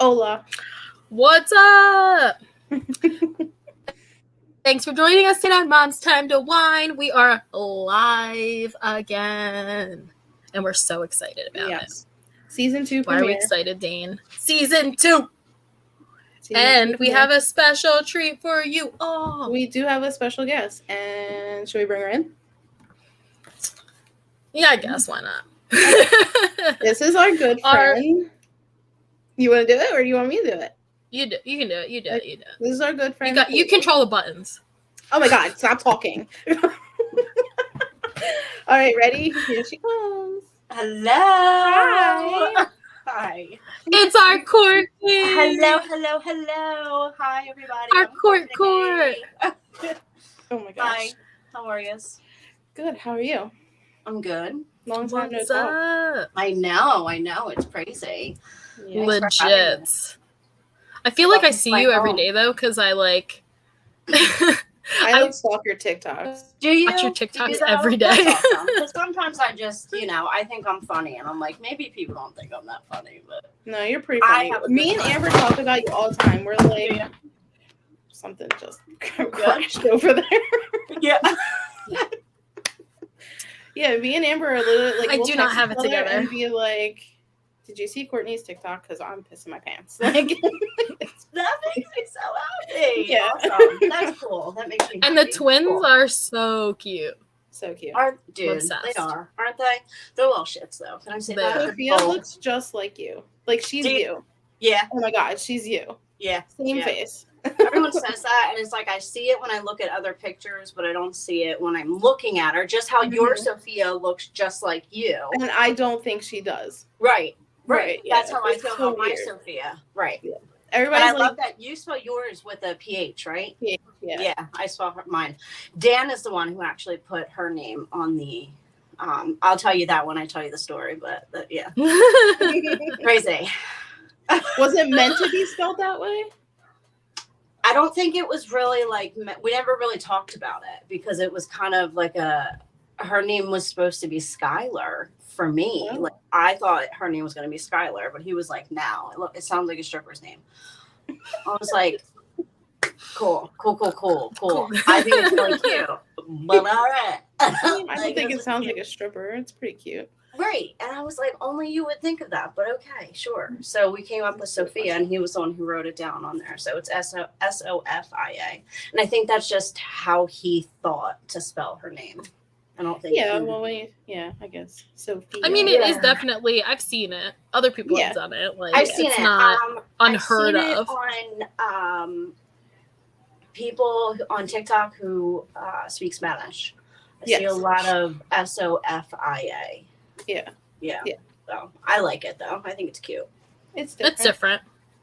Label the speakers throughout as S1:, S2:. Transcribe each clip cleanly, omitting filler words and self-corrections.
S1: Hola.
S2: What's up? Thanks for joining us tonight, Mom's Time to Wine. We are live again, and we're so excited about it.
S1: Season 2
S2: premiere. Why are we excited, Dane? Season 2! And we have a special treat for you all.
S1: We do have a special guest, and should we bring her in?
S2: Yeah, I guess. Why not?
S1: This is our good friend. You want to do it, or do you want me to do it?
S2: You do. You can do it. You do it. You do it.
S1: This is our good friend.
S2: You control the buttons.
S1: Oh my God! Stop talking. All right, ready? Here she comes.
S3: Hello.
S1: Hi.
S3: Hi.
S2: It's our Courtney.
S3: Hello. Hi, everybody.
S2: Our Court.
S1: Oh my gosh.
S3: Hi. How are you?
S1: Good. How are you?
S3: I'm good.
S1: Long time no
S2: What's
S1: talk.
S2: up?
S3: I know. It's crazy.
S1: Yeah.
S2: Legit. I feel like I see you every day though, because I like.
S1: I stalk your TikToks.
S3: Do you?
S2: Watch your TikToks
S3: Do
S2: every day.
S3: That's awesome. Because sometimes I just, I think I'm funny, and I'm like, maybe people don't think I'm that funny, but
S1: No, you're pretty funny. Me and Amber talk about you all the time. We're like, something just crashed over there.
S3: Yeah.
S1: Yeah, me and Amber are literally like,
S2: I do not have it together.
S1: And be like, did you see Courtney's TikTok? Because I'm pissing my pants. Like,
S3: That makes me so happy.
S1: Yeah.
S3: Awesome. That's cool. That makes me
S2: And
S3: happy.
S2: the twins are so cute.
S1: So cute.
S3: Dude,
S2: Obsessed.
S3: they are, aren't they? They're little shits, though. Can I say that?
S1: Sophia looks just like you. Like, she's you.
S3: Yeah.
S1: Oh my God, she's you.
S3: Yeah.
S1: Same face.
S3: Everyone says that, and it's like I see it when I look at other pictures, but I don't see it when I'm looking at her. Just how your Sophia looks just like you.
S1: And I don't think she does.
S3: Right.
S1: Yeah.
S3: That's how I feel
S1: so
S3: about my
S1: weird.
S3: Sophia. Right.
S1: Yeah.
S3: And
S1: Everybody's
S3: I
S1: like,
S3: love that you spell yours with a PH, right?
S1: Yeah.
S3: I spell mine. Dan is the one who actually put her name on the. I'll tell you that when I tell you the story, but yeah, crazy.
S1: Was it meant to be spelled that way?
S3: I don't think it was really like, we never really talked about it because it was kind of like her name was supposed to be Skylar for me.
S1: Oh.
S3: Like I thought her name was going to be Skylar, but he was like, no, it sounds like a stripper's name. I was like, cool. I think it's really cute, but all right.
S1: I don't think it sounds like a stripper. It's pretty cute.
S3: Right. And I was like, only you would think of that, but okay, sure. So we came up with Sophia, and he was the one who wrote it down on there. So it's Sofia. And I think that's just how he thought to spell her name. I don't think.
S1: Yeah, I guess. Sophia.
S2: I mean, it is definitely, I've seen it. Other people have done it. Like,
S3: I've seen
S2: it's
S3: it.
S2: not unheard
S3: I've seen
S2: of.
S3: It on people on TikTok who speak Spanish. I see a lot of Sofia. Yeah. So I like it though. I think it's cute.
S1: It's different.
S2: It's different.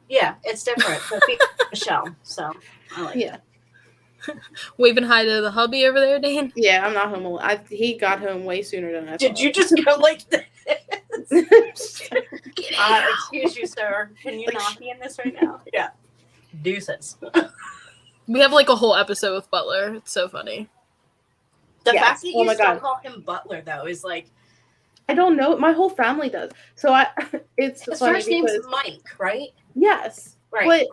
S3: Yeah, it's different. Sophia Michelle. So I like it.
S2: Waving hi to the hubby over there, Dane.
S1: Yeah, I'm not home alone. He got home way sooner than I thought.
S3: Did you just go like this? Excuse you, sir. Can you not be in this right now? Yeah. Deuces.
S2: We have like a whole episode with Butler. It's so funny.
S3: The fact that you still call him Butler though is like,
S1: I don't know. My whole family does. So it's
S3: his
S1: funny
S3: first name's Mike, right?
S1: Yes.
S3: Right.
S1: But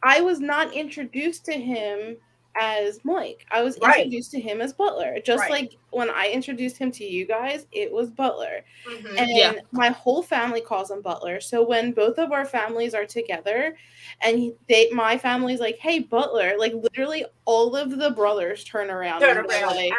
S1: I was not introduced to him as Mike. I was introduced to him as Butler. Just like when I introduced him to you guys, it was Butler. Mm-hmm. And my whole family calls him Butler. So when both of our families are together and my family's like, hey, Butler, like literally all of the brothers turn around. And like,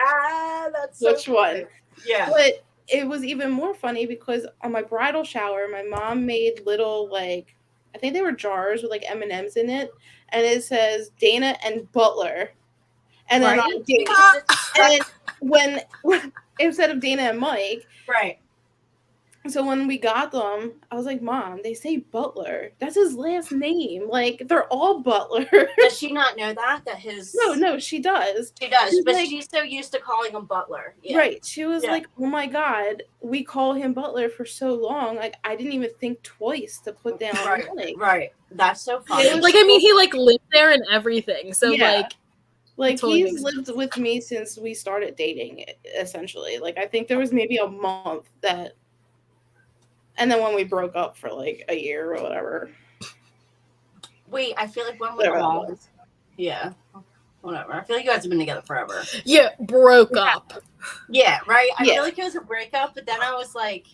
S3: that's so
S1: which one?
S3: Yeah.
S1: But it was even more funny because on my bridal shower, my mom made little like, I think they were jars with like M&Ms in it, and it says Dana and Butler, and then and when instead of Dana and Mike,
S3: right.
S1: So when we got them, I was like, Mom, they say Butler. That's his last name. Like they're all Butler.
S3: Does she not know that his?
S1: No, she does.
S3: She does,
S1: She's
S3: but
S1: like,
S3: she's so used to calling him Butler. Yeah.
S1: Right. She was like, oh my God, we call him Butler for so long. Like I didn't even think twice to put down.
S3: Right. That's so funny.
S2: Like I mean, he like lived there and everything. So
S1: like
S2: totally
S1: he's lived with me since we started dating. Essentially, like I think there was maybe a month that. And then when we broke up for like a year or whatever,
S3: Wait, I feel like when we called. Yeah. Whatever. I feel like you guys have been together forever.
S2: Yeah, broke up.
S3: Yeah, right? I feel like it was a breakup, but then I was like,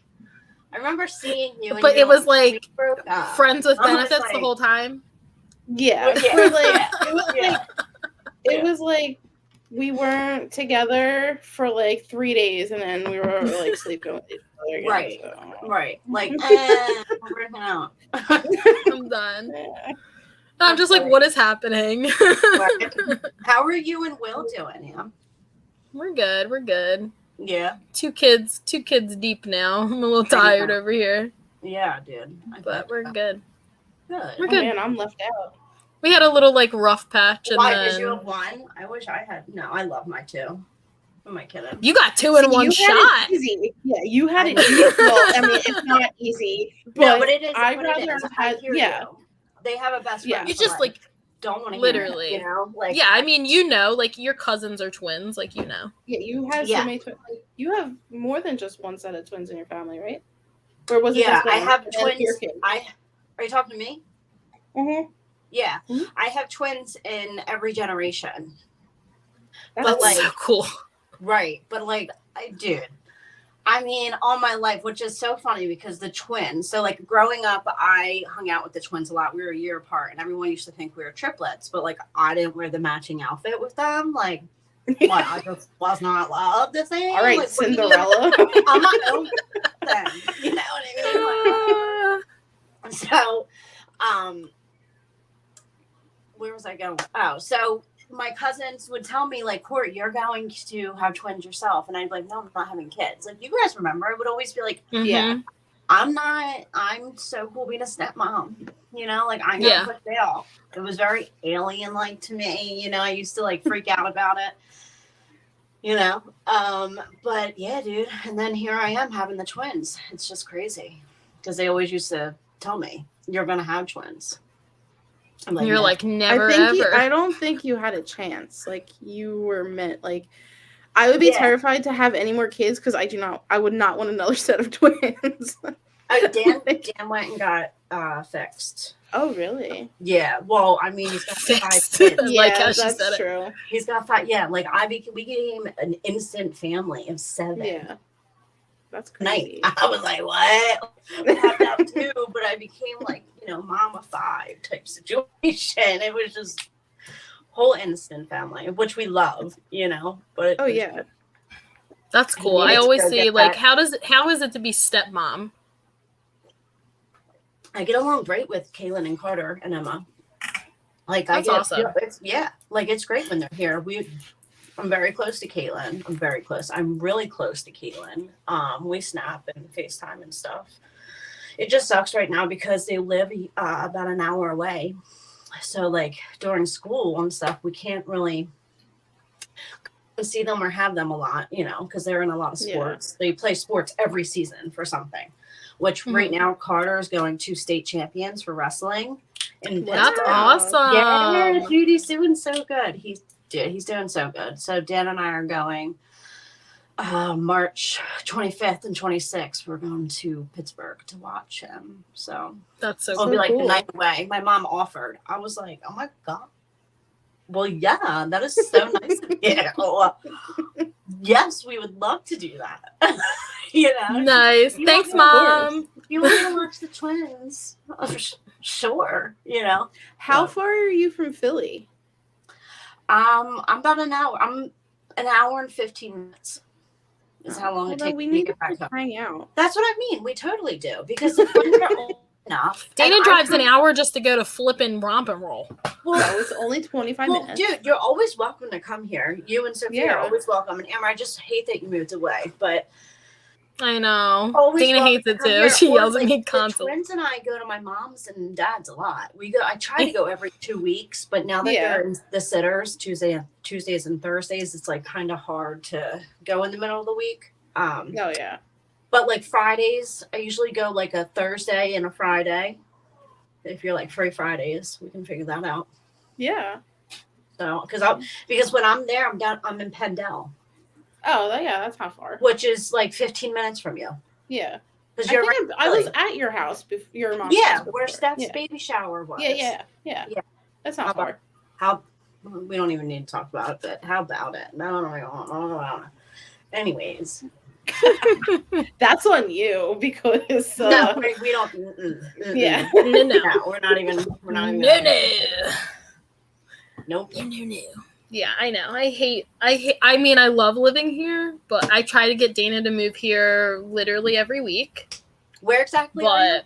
S3: I remember seeing you. And
S2: but it was like
S3: we broke up.
S2: Friends with benefits the whole time.
S1: Yeah.
S3: Yeah.
S1: It was like we weren't together for like 3 days, and then we were like sleeping with each other again,
S3: right.
S1: So.
S3: Right. Like, we're breaking out.
S2: I'm done. Yeah. I'm just like, what is happening?
S3: Right. How are you and Will doing, Em?
S2: We're good. We're good.
S3: Yeah.
S2: Two kids deep now. I'm a little tired over here.
S3: Yeah, dude.
S2: But we're good.
S3: Good.
S2: We're good.
S1: Man, I'm left out.
S2: We had a little like rough patch.
S3: Why?
S2: And
S3: Did
S2: then...
S3: you have one? I wish I had. No, I love my two. Who am I kidding?
S2: You got two in one shot.
S1: Easy. Yeah, you had it easy. Well, I mean, it's not easy.
S3: But it is.
S1: I'd rather have. Yeah.
S3: They have a best friend.
S2: You just like
S3: don't want to
S2: literally,
S3: hear it, you know? Like,
S2: yeah, I mean, you know, like your cousins are twins, like you know.
S1: Yeah, you have so many twins. Like, you have more than just one set of twins in your family, right? Or was it just one?
S3: I have twins. Are you talking to me?
S1: Mm-hmm.
S3: Yeah, I have twins in every generation.
S2: That's like, so cool.
S3: Right, but like, dude, I mean, all my life, which is so funny because the twins. So, like, growing up, I hung out with the twins a lot. We were a year apart, and everyone used to think we were triplets. But like, I didn't wear the matching outfit with them. Like, what? I just was not allowed the same.
S1: All right,
S3: like,
S1: Cinderella.
S3: On my own thing, you know what I mean? Like, so, where was I going? Oh, so my cousins would tell me, like, Court, you're going to have twins yourself. And I'd be like, no, I'm not having kids. Like, you guys remember, I would always be like,
S1: yeah,
S3: I'm so cool being a stepmom. You know, like, I'm going to put bail. It was very alien-like to me. You know, I used to, like, freak out about it. You know? But, yeah, dude. And then here I am having the twins. It's just crazy. Because they always used to tell me, you're going to have twins. I'm like,
S2: you're like, never ever.
S1: I don't think you had a chance. Like, you were meant, like, I would be terrified to have any more kids because I would not want another set of twins.
S3: Dan went and got fixed.
S1: Oh, really?
S3: Yeah. Well, I mean, he's got 5 kids.
S1: Yeah, like how she said true.
S3: It. He's got 5. Yeah, like we became an instant family of 7.
S1: Yeah. That's crazy.
S3: I was like, what? I popped out 2, but I became like, you know, mom of 5 type situation. It was just whole instant family, which we love, you know. But
S1: yeah,
S2: that's cool. I always see like, how is it to be stepmom?
S3: I get along great with Kaylin and Carter and Emma. Like,
S2: that's awesome.
S3: Like, it's great when they're here. I'm very close to Caitlin. I'm very close. I'm really close to Caitlin. We snap and FaceTime and stuff. It just sucks right now because they live about an hour away. So, like, during school and stuff, we can't really see them or have them a lot, you know, because they're in a lot of sports. They play sports every season for something, which right now Carter is going to state champions for wrestling. And
S2: that's awesome.
S3: Yeah, dude, he's doing so good. He's doing so good. So Dan and I are going March 25th and 26th. We're going to Pittsburgh to watch him. So
S2: that's so
S3: it'll
S2: cool.
S3: be like the night away. My mom offered. I was like, oh my God. Well, yeah, that is so nice of you. Yes, we would love to do that. You know?
S2: Nice. Thanks, Mom.
S3: You want to watch the twins? Sure. You know.
S1: How far are you from Philly?
S3: I'm about an hour. I'm an hour and 15 minutes. Is how long it takes
S1: we
S3: to
S1: need
S3: get back
S1: to
S3: home.
S1: hang out.
S3: That's what I mean. We totally do because if we're old enough.
S2: Dana drives an hour just to go to flippin' Romp and Roll.
S1: Well, that was only 25 minutes.
S3: Dude, you're always welcome to come here. You and Sophia are always welcome. And Amber, I just hate that you moved away, but
S2: I know. Dana hates it too. She yells at me constantly.
S3: Twins and I go to my mom's and dad's a lot. I try to go every 2 weeks, but now that they're in the sitters Tuesdays and Thursdays, it's like kind of hard to go in the middle of the week. But like Fridays, I usually go like a Thursday and a Friday. If you're like free Fridays, we can figure that out.
S1: Yeah.
S3: So because when I'm there, I'm in Pendle.
S1: Oh, yeah, that's not far.
S3: Which is like 15 minutes from you.
S1: Yeah.
S3: Because
S1: I was at your house before your mom's
S3: yeah,
S1: house
S3: where Steph's baby shower was.
S1: Yeah. That's not far.
S3: How we don't even need to talk about it, but how about it? No. Anyways.
S1: That's on you because
S3: no, we don't.
S1: Yeah.
S3: No, we're not even. Nope.
S2: No. Yeah, I know. I mean, I love living here, but I try to get Dana to move here literally every week.
S3: Where exactly are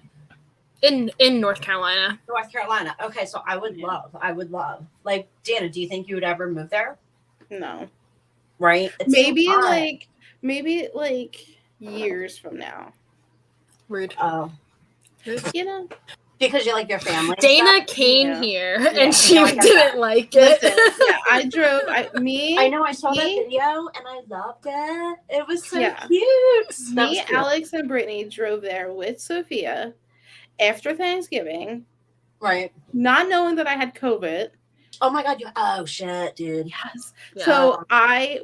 S2: you? In North Carolina.
S3: North Carolina. Okay, so I would love. Like, Dana, do you think you would ever move there?
S1: No.
S3: Right? It's
S1: maybe years from now.
S2: Rude.
S3: Oh.
S1: You know?
S3: Because you like your family.
S2: Dana came here and she didn't like it.
S1: Listen, I drove. I know.
S3: I saw that video and I loved it. It was so cute.
S1: Me, Alex, and Brittany drove there with Sophia after Thanksgiving.
S3: Right.
S1: Not knowing that I had COVID.
S3: Oh my God! Oh shit, dude.
S1: Yes. Yeah. So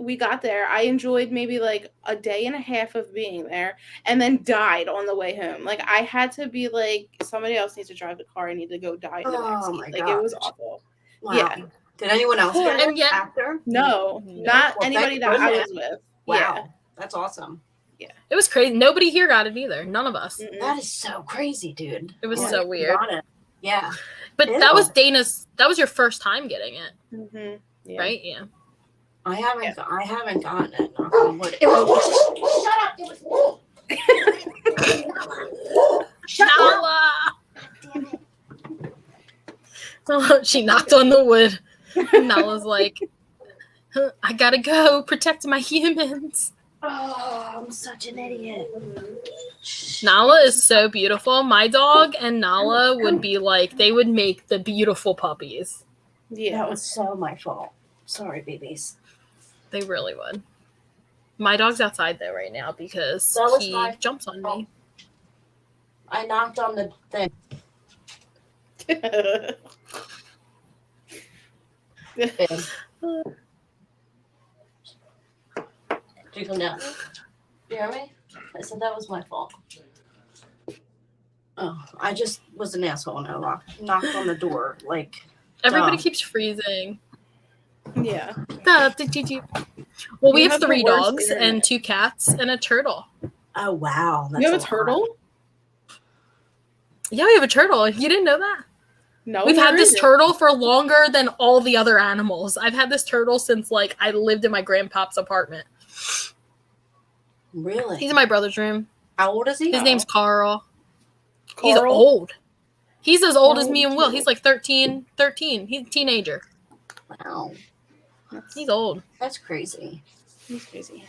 S1: we got there. I enjoyed maybe like a day and a half of being there, and then died on the way home. Like I had to be like, somebody else needs to drive the car. I need to go die in the backseat. Like it was awful.
S3: Wow.
S1: Yeah.
S3: Did anyone else get it after?
S1: No, not anybody that I was with.
S3: Wow.
S1: Yeah.
S3: That's awesome.
S2: Yeah. It was crazy. Nobody here got it either. None of us.
S3: That is so crazy, dude.
S2: It was so weird.
S3: Yeah.
S2: But that was your first time getting it.
S1: Mm-hmm. Yeah.
S2: Right? Yeah.
S3: I haven't gotten it. Knock on wood. It was shut up. It was
S2: shut up. She knocked on the wood. Nala's like, I gotta go protect my humans.
S3: Oh, I'm such an idiot.
S2: Nala is so beautiful. My dog and Nala would be like, they would make the beautiful puppies.
S3: Yeah. That was so my fault. Sorry, babies.
S2: They really would. My dog's outside though right now because he jumps on me.
S3: I knocked on the thing. Did you come down? You hear me? I said that was my fault. Oh, I just was an asshole and I knocked on the door. Like
S2: everybody keeps freezing.
S1: Yeah.
S2: Well, we have 3 dogs and 2 cats and a turtle.
S3: Oh wow!
S1: You have a turtle?
S2: Yeah, we have a turtle. You didn't know that?
S1: No.
S2: We've had this turtle for longer than all the other animals. I've had this turtle since like I lived in my grandpa's apartment.
S3: Really?
S2: He's in my brother's room.
S3: How old is he?
S2: His name's Carl. He's old. He's as old as me and Will. He's like 13. He's a teenager.
S3: Wow.
S2: He's old.
S3: That's crazy.
S1: He's crazy.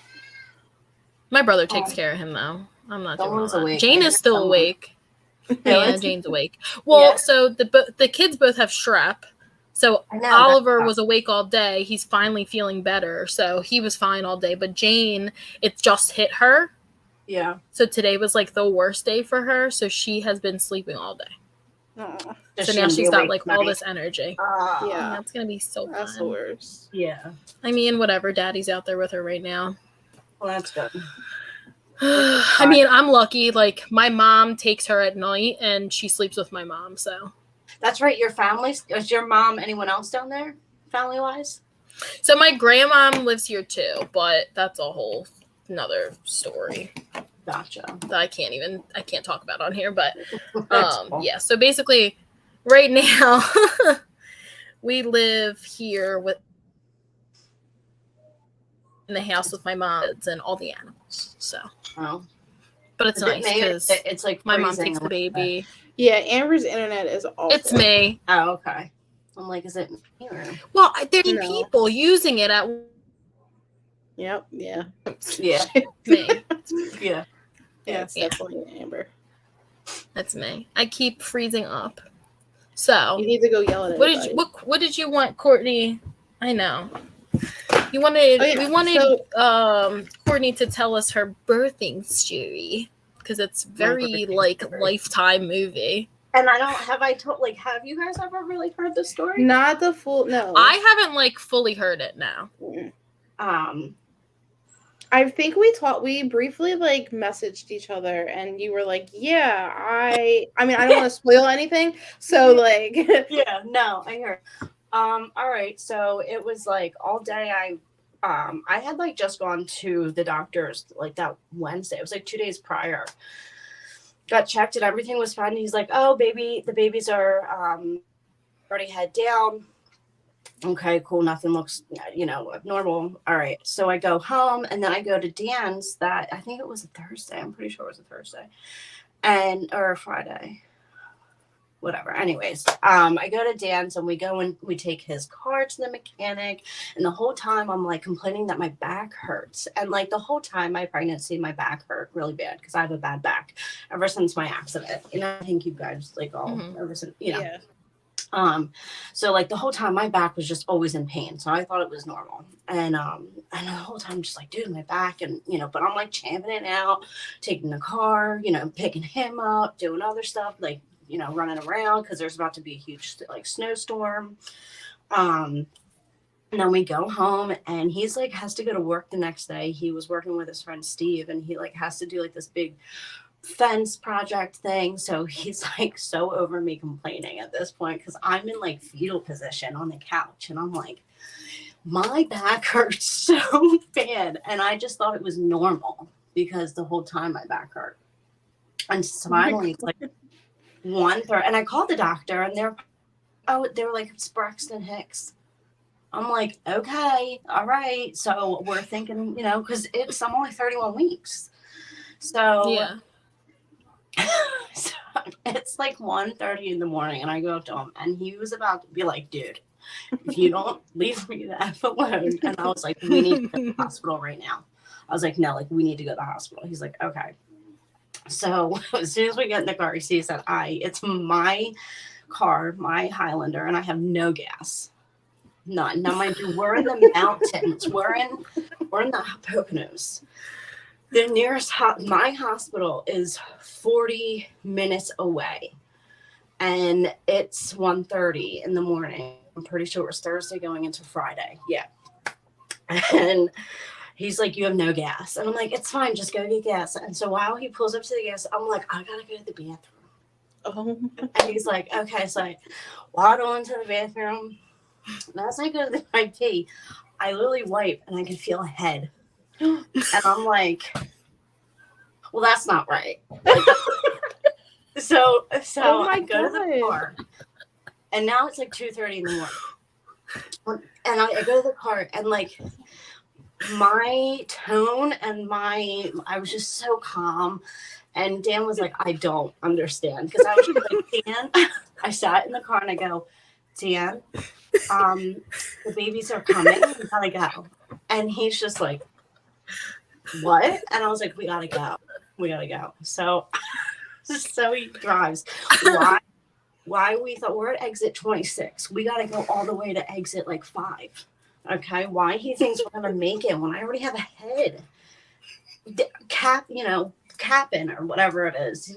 S2: My brother takes care of him, though. I'm not doing that.
S3: Awake.
S2: Jane is still awake. Yeah, Jane's awake. Well, so the kids both have strep. So Oliver was awake all day. He's finally feeling better. So he was fine all day. But Jane, it just hit her.
S3: Yeah.
S2: So today was like the worst day for her. So she has been sleeping all day.
S1: Aww.
S2: So now she's got like all this energy.
S1: Yeah.
S2: That's going to be so fun.
S1: That's the worst.
S3: Yeah.
S2: I mean, whatever. Daddy's out there with her right now.
S3: Well, that's good.
S2: I mean, I'm lucky. Like, my mom takes her at night and she sleeps with my mom. So
S3: that's right. Your family, is your mom anyone else down there, family wise?
S2: So my grandmom lives here too, but that's a whole another story.
S3: Gotcha.
S2: That I can't talk about on here. But yeah. So basically, right now we live here in the house with my mom and all the animals. So, but it's nice because
S3: it's like
S2: my mom takes the baby.
S1: Yeah, Amber's internet is awful.
S2: It's me.
S3: Oh, okay. I'm like, is it me or?
S2: Well, there's people using it at.
S1: Yep. Yeah.
S3: Yeah.
S2: Me.
S3: Yeah.
S1: Yeah. It's definitely Amber.
S2: That's me. I keep freezing up. So
S1: you need to go yell at it.
S2: What did you want, Courtney? I know. We wanted Courtney to tell us her birthing story because it's very like Lifetime movie.
S3: And have you guys ever really heard the story?
S1: Not the full, no.
S2: I haven't like fully heard it now.
S1: I think we briefly like messaged each other, and you were like, yeah, I mean, I don't want to spoil anything, so like
S3: yeah, no, I heard. All right, so it was like all day I had like just gone to the doctor's like that Wednesday. It was like 2 days prior. Got checked and everything was fine. And he's like, oh, the babies are already head down. Okay, cool. Nothing looks, abnormal. All right. So I go home and then I go to Dan's I think it was a Thursday. I'm pretty sure it was a Thursday or a Friday. Whatever. Anyways, I go to Dan's and we go and we take his car to the mechanic. And the whole time I'm like complaining that my back hurts. And like the whole time my pregnancy, my back hurt really bad because I have a bad back ever since my accident. I think you guys like all ever since, Yeah. So like the whole time my back was just always in pain. So I thought it was normal. And the whole time I'm just like, dude, my back and but I'm like champing it out, taking the car, picking him up, doing other stuff, like, running around because there's about to be a huge like snowstorm. And then we go home and he's like has to go to work the next day. He was working with his friend Steve and he like has to do like this big fence project thing. So he's like so over me complaining at this point because I'm in like fetal position on the couch and I'm like, my back hurts so bad. And I just thought it was normal because the whole time my back hurt. And finally it's like 1:30 and I called the doctor and they were like, it's Braxton Hicks. I'm like, okay, all right. So we're thinking, because I'm only 31 weeks. So yeah. So it's like 1:30 in the morning and I go up to him and he was about to be like, dude, if you don't leave me the F alone. And I was like, we need to go to the hospital right now. I was like, no, like we need to go to the hospital. He's like, okay. So as soon as we get in the car, he sees that it's my car, my Highlander, and I have no gas. None. Now, mind you, we're in the mountains. We're in the Poconos. The nearest my hospital is 40 minutes away, and it's 1:30 in the morning. I'm pretty sure it was Thursday going into Friday. Yeah. And he's like, you have no gas. And I'm like, it's fine. Just go get gas. And so while he pulls up to the gas, I'm like, I got to go to the bathroom. Oh. And he's like, okay. So I waddle into the bathroom. And as I go to my pee, I literally wipe and I can feel a head. And I'm like, well, that's not right. Like, so
S1: oh my
S3: I go to the car. And now it's like 2:30 in the morning. And I go to the car and like my tone and I was just so calm. And Dan was like, I don't understand. Because I was just like, Dan, I sat in the car and I go, Dan, the babies are coming. We gotta go. And he's just like, what? And I was like, we gotta go. So he drives. Why we thought we're at exit 26. We gotta go all the way to exit like 5. Okay. Why he thinks we're gonna make it when I already have a head. Capping or whatever it is,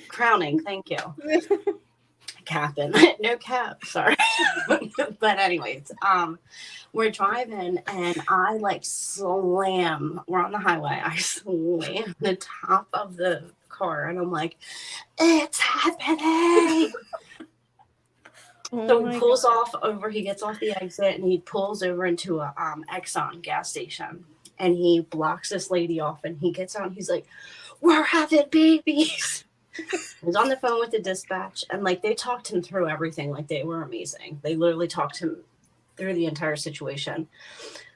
S3: Crowning, thank you. Capping. No cap, sorry. But anyways, we're driving and I like slam. We're on the highway. I slam the top of the car and I'm like, it's happening. So he pulls off over. He gets off the exit and he pulls over into a Exxon gas station. And he blocks this lady off and he gets out and he's like, we're having babies. He's on the phone with the dispatch and like they talked him through everything. Like they were amazing. They literally talked him through the entire situation.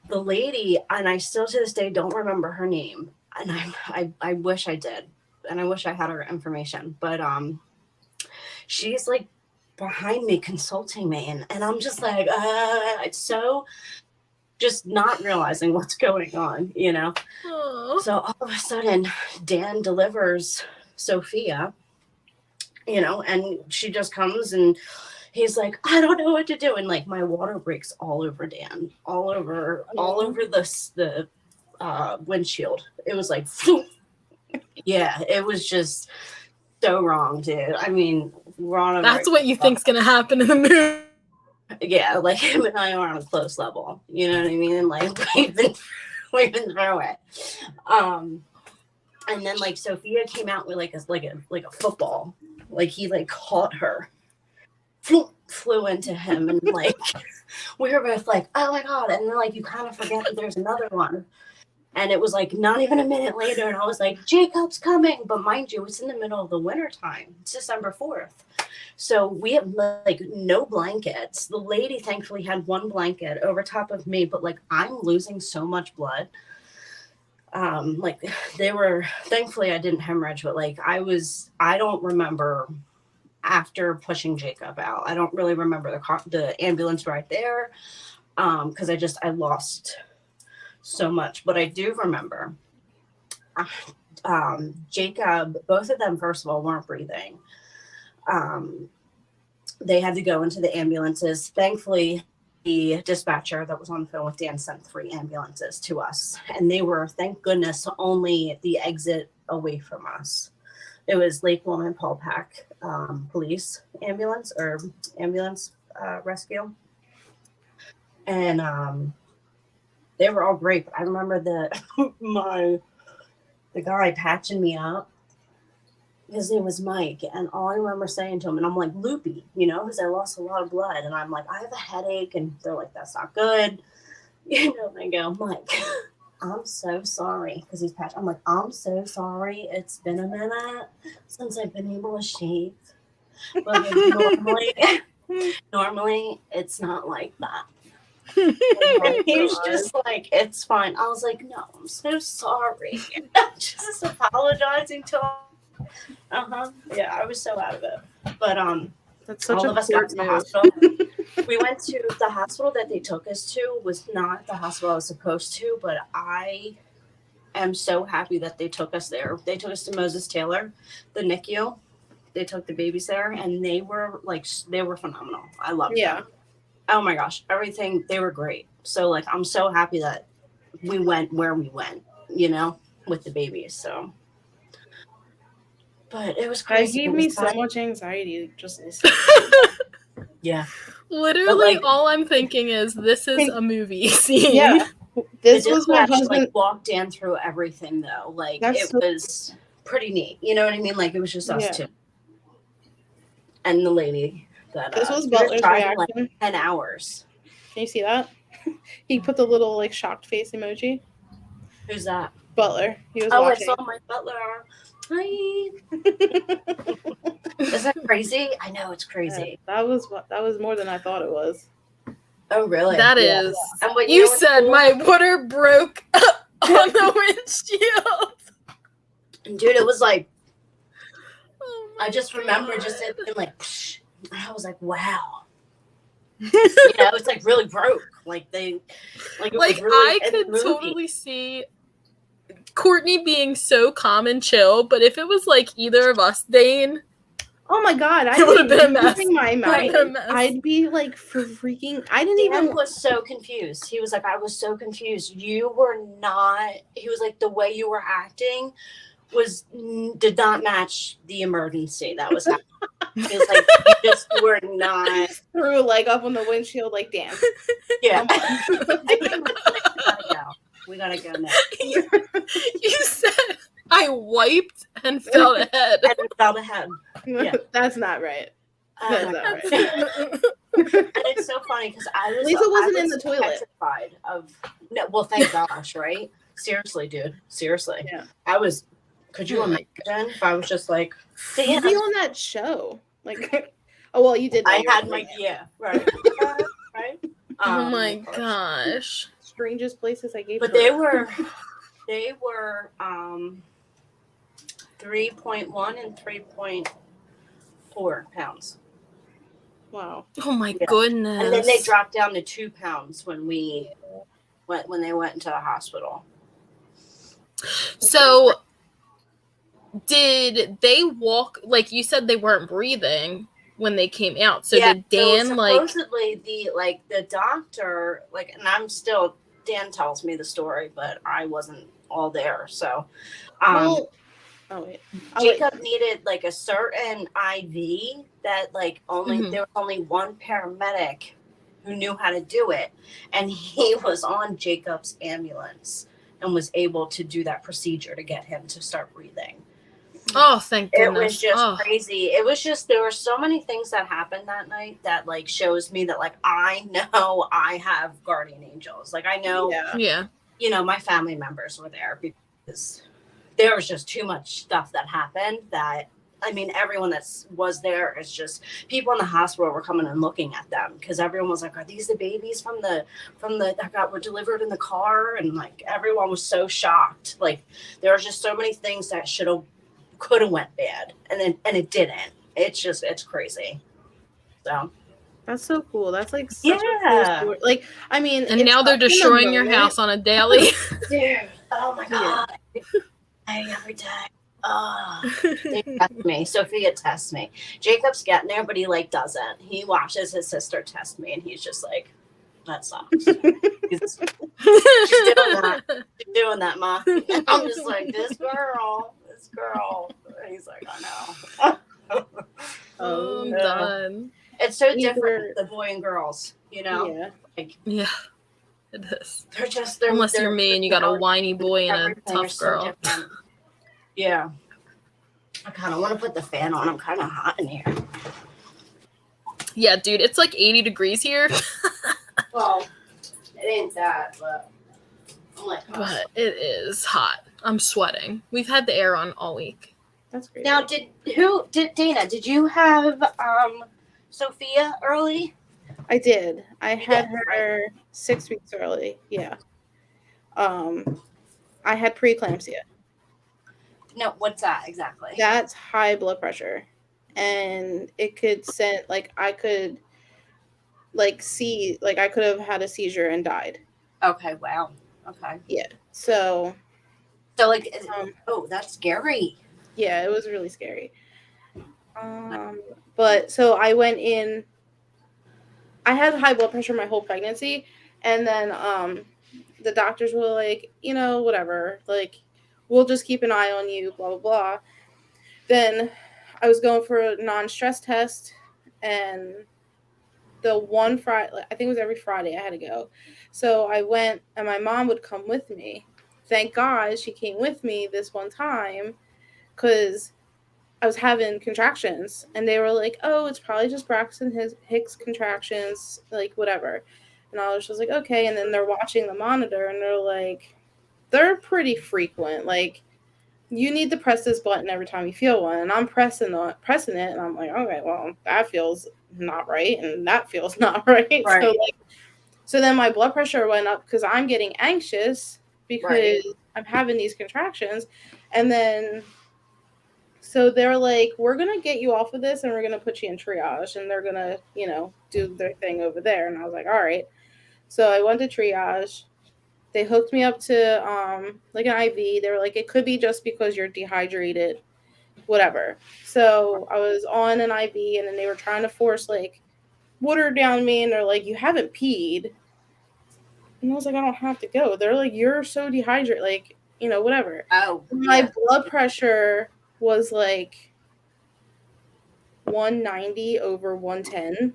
S3: The lady, and I still to this day don't remember her name. And I wish I did. And I wish I had her information. But she's like behind me consulting me. And I'm just like, it's so just not realizing what's going on, Aww. So all of a sudden Dan delivers Sophia, and she just comes and he's like, I don't know what to do. And like my water breaks all over Dan, all over the windshield. It was like, yeah, it was just so wrong, dude. I mean, we're on
S2: that's what you think's going to happen in the movie.
S3: Yeah, like him and I are on a close level. You know what I mean? Like we've been We've been through it. And then like Sophia came out with like a football. Like he like caught her, flew into him, and like we were both like, oh my God. And then like you kind of forget that there's another one. And it was like not even a minute later, and I was like, Jacob's coming. But mind you, it's in the middle of the winter time. It's December 4th. So we have like no blankets. The lady thankfully had one blanket over top of me, but like I'm losing so much blood. Like they were, thankfully I didn't hemorrhage, but like I don't remember after pushing Jacob out. I don't really remember the ambulance right there. Cause I lost so much, but I do remember, Jacob, both of them, first of all, weren't breathing. They had to go into the ambulances. Thankfully, the dispatcher that was on the phone with Dan sent 3 ambulances to us, and they were, thank goodness, only the exit away from us. It was Lake Wilman Paul Pack police ambulance rescue, and they were all great. But I remember the guy patching me up. His name was Mike, and all I remember saying to him, and I'm like, loopy, because I lost a lot of blood, and I'm like, I have a headache, and they're like, that's not good, and I go, Mike, I'm so sorry, because he's patched. I'm like, I'm so sorry, it's been a minute since I've been able to shave, but like, normally it's not like that. He's just like, it's fine. I was like, no, I'm so sorry. Just apologizing to him. Yeah, I was so out of it. But
S1: that's such
S3: all of us got to the hospital. We went to the hospital that they took us to was not the hospital I was supposed to, but I am so happy that they took us there. They took us to Moses Taylor, the NICU. They took the babies there, and they were phenomenal. I loved them. Oh my gosh, everything, they were great. So like I'm so happy that we went where we went, with the babies. So but it was crazy.
S1: It gave me so much anxiety just listening.
S3: Yeah.
S2: Literally, all I'm thinking is this is a movie scene.
S1: Yeah. This was my husband.
S3: Like walked Dan through everything though. Like it was pretty neat. You know what I mean? Like it was just us two. And the lady that
S1: this was Butler's reaction.
S3: Like 10 hours.
S1: Can you see that? He put the little like shocked face emoji.
S3: Who's that?
S1: Butler. He was watching.
S3: I saw my Butler. Hi. Is that crazy? I know it's crazy.
S1: Yeah, that was more than I thought it was.
S3: Oh really?
S2: That is. And what you said my water broke on the windshield.
S3: Dude, it was like I just remember just it being like psh, I was like, wow. It's like really broke. Like really,
S2: I could totally see Courtney being so calm and chill, but if it was like either of us, Dane,
S1: oh my God,
S2: I would have been a mess.
S1: My mind. I'd be like freaking. I didn't even.
S3: Was so confused. He was like, I was so confused. You were not. He was like, the way you were acting did not match the emergency that was happening. He was like, you just were not.
S1: Threw a leg up on the windshield, like, damn.
S3: Yeah. We gotta go now.
S2: You said I wiped and felt ahead.
S3: Yeah.
S1: That's not right. That's not right.
S3: And it's so funny because
S1: Lisa wasn't in the toilet.
S3: Well, thank gosh, right? Seriously, dude. Seriously.
S1: Yeah.
S3: Could you imagine if I was just like,
S1: you'd be on that show? Like, oh, well, you did.
S3: I had my, right. Right?
S2: Oh my gosh.
S1: Strangest places I gave.
S3: But they were 3.1 and 3.4 pounds.
S1: Wow.
S2: Oh my goodness.
S3: And then they dropped down to 2 pounds when they went into the hospital.
S2: So did they walk, like you said they weren't breathing when they came out. So did Dan
S3: supposedly the doctor, and I'm still, Dan tells me the story, but I wasn't all there. So Jacob needed like a certain IV that there was only one paramedic who knew how to do it, and he was on Jacob's ambulance. and was able to do that procedure to get him to start breathing.
S2: Oh, thank goodness.
S3: It was just crazy. It was just, there were so many things that happened that night that like shows me that like I know I have guardian angels. Like I know, you know, my family members were there because there was just too much stuff that happened that, I mean, everyone that was there is just, people in the hospital were coming and looking at them because everyone was like, are these the were delivered in the car? And like everyone was so shocked. Like there was just so many things that could have went bad, and it didn't. It's crazy. So
S1: that's so cool. That's like such a cool story. Like, I mean,
S2: and now they're destroying your house on a daily.
S3: Dude, oh my god, every day. Oh, they test me. Sophia tests me. Jacob's getting there, but he like doesn't. He watches his sister test me, and he's just like, that sucks. She's doing that. She's doing that, Ma. And I'm just like, this girl. And he's like, I know.
S2: I'm done.
S3: It's so different, the boy and girls, you know?
S1: Yeah.
S3: Like,
S2: yeah, it is.
S3: They're
S2: unless you're me and you got a whiny boy and a tough girl.
S3: So yeah. I kind of want to put the fan on. I'm kind of hot in here.
S2: Yeah, dude, it's like 80 degrees here.
S3: Well, it ain't that, but I'm like, oh.
S2: But it is hot. I'm sweating. We've had the air on all week.
S1: That's great.
S3: Now, Dana, did you have Sophia early?
S1: I did. I had her 6 weeks early. Yeah. I had preeclampsia.
S3: No, what's that exactly?
S1: That's high blood pressure. And it could send, like, I could, like, see, like, I could have had a seizure and died.
S3: Okay, wow. Okay.
S1: Yeah. So,
S3: like, that's scary.
S1: Yeah, it was really scary. But, so I went in, I had high blood pressure my whole pregnancy, and then, the doctors were like, you know, whatever, like, we'll just keep an eye on you, blah, blah, blah. Then I was going for a non-stress test, and the one Friday, I think it was every Friday I had to go. So I went, and my mom would come with me. Thank God she came with me this one time, because I was having contractions, and they were like, oh, it's probably just Braxton Hicks contractions, like, whatever. And I was just like, okay. And then they're watching the monitor, and they're like, they're pretty frequent. Like, you need to press this button every time you feel one. And I'm pressing it, and I'm like, okay, well, that feels not right, and that feels not right. So then my blood pressure went up because I'm getting anxious because I'm having these contractions. And then, so they're like, we're going to get you off of this, and we're going to put you in triage, and they're going to, you know, do their thing over there. And I was like, all right. So I went to triage. They hooked me up to like an IV. They were like, it could be just because you're dehydrated, whatever. So I was on an IV, and then they were trying to force like water down me, and they're like, you haven't peed. And I was like, I don't have to go. They're like, you're so dehydrated, like, you know, whatever.
S3: Oh,
S1: my blood pressure was like 190 over 110,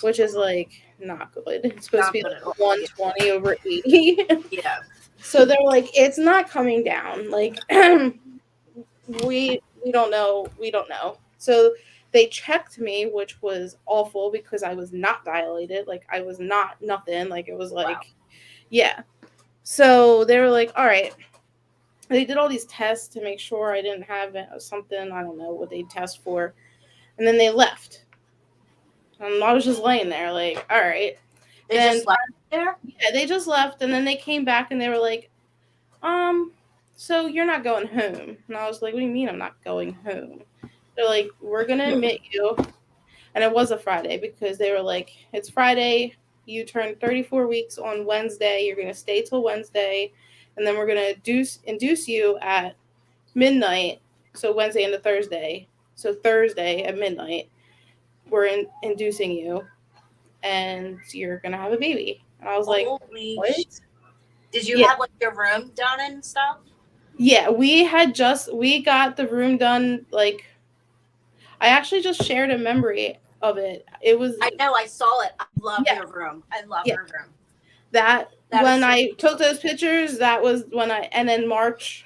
S1: which is like not good. It's supposed to be like 120 over 80.
S3: Yeah.
S1: So they're like, it's not coming down. Like, we don't know. We don't know. So they checked me, which was awful because I was not dilated. Like, I was not nothing. Like, it was like, yeah. So they were like, all right. They did all these tests to make sure I didn't have something. I don't know what they test for. And then they left. And I was just laying there like, all right.
S3: They just left there?
S1: Yeah, they just left. And then they came back and they were like, so you're not going home. And I was like, what do you mean I'm not going home? They're like, we're going to admit you. And it was a Friday because they were like, it's Friday. You turned 34 weeks on Wednesday. You're going to stay till Wednesday. And then we're going to induce you at midnight. So Wednesday into Thursday. So Thursday at midnight, we're inducing you. And you're going to have a baby. And I was like, what?
S3: Did you have like your room done and stuff?
S1: Yeah, we got the room done. Like, I actually just shared a memory of it. It was.
S3: I know, I saw it. I love your room. I love your room.
S1: That when I took those pictures, that was when and then March,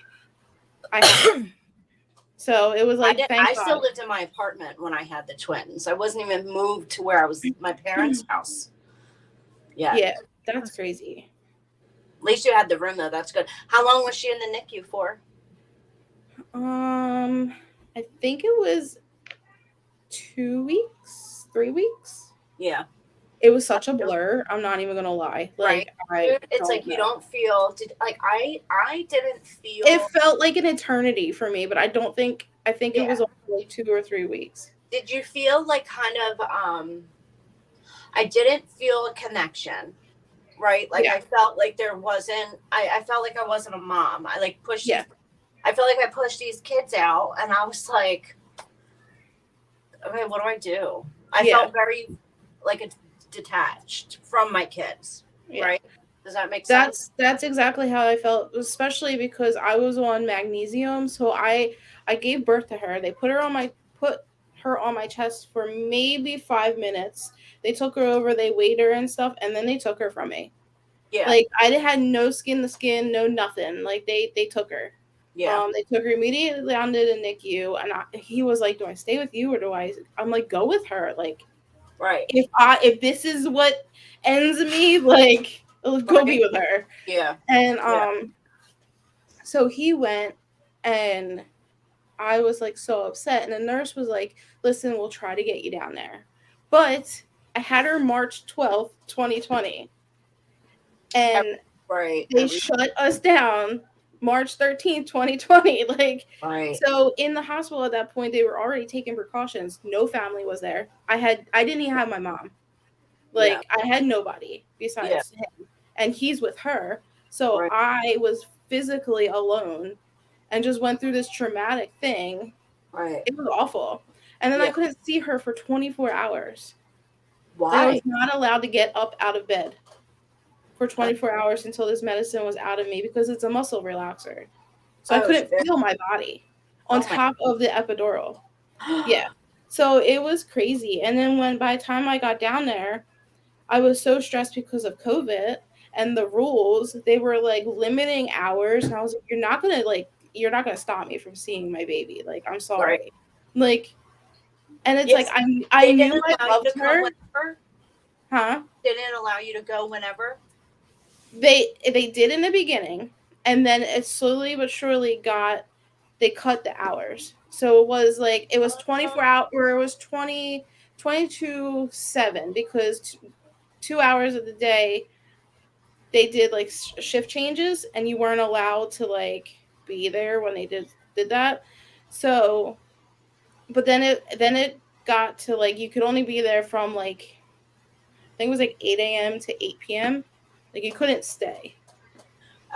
S1: so it was like,
S3: I still lived in my apartment when I had the twins. I wasn't even moved to where I was, my parents' house.
S1: Yeah, that's crazy.
S3: At least you had the room, though. That's good. How long was she in the NICU for?
S1: I think it was 2 weeks, 3 weeks.
S3: Yeah.
S1: It was such a blur. I'm not even gonna lie. Like,
S3: right. It's like you don't feel. I didn't feel.
S1: It felt like an eternity for me, but I think it was only 2 or 3 weeks.
S3: Did you feel like kind of? I didn't feel a connection, right? Like I felt like there wasn't. I felt like I wasn't a mom. I like pushed. Yeah. I feel like I pushed these kids out, and I was like, okay, what do I do? I felt very like detached from my kids, right? Does that make sense?
S1: That's exactly how I felt, especially because I was on magnesium. So I gave birth to her. They put her on my chest for maybe 5 minutes. They took her over, they weighed her and stuff, and then they took her from me. Yeah. Like, I had no skin to skin, no nothing. Like, they took her. Yeah. They took her immediately down to the NICU, and he was like, "Do I stay with you or do I?" I'm like, "Go with her." Like, right. If this is what ends me, like, go be with her. Yeah. And so he went, and I was like so upset, and the nurse was like, "Listen, we'll try to get you down there," but I had her March 12th, 2020, and they shut us down March 13th, 2020. Like, so in the hospital at that point, they were already taking precautions. No family was there. I didn't even have my mom. Like, I had nobody besides him, and he's with her. So I was physically alone and just went through this traumatic thing. Right. It was awful. And then I couldn't see her for 24 hours. Why? I was not allowed to get up out of bed for 24 hours until this medicine was out of me, because it's a muscle relaxer. So I couldn't feel my body on top of the epidural. Yeah. So it was crazy. And then by the time I got down there, I was so stressed because of COVID and the rules. They were like limiting hours, and I was like, you're not gonna stop me from seeing my baby. Like, I'm sorry. Right. Like, and it's like, I knew I loved her. Huh?
S3: They didn't allow you to go whenever?
S1: They did in the beginning, and then it slowly but surely they cut the hours. So it was 24 hours, or it was 22/7, because 2 hours of the day they did like shift changes, and you weren't allowed to like be there when they did that. So, but then it got to like, you could only be there from like, I think it was like 8 a.m. to 8 p.m. Like, you couldn't stay.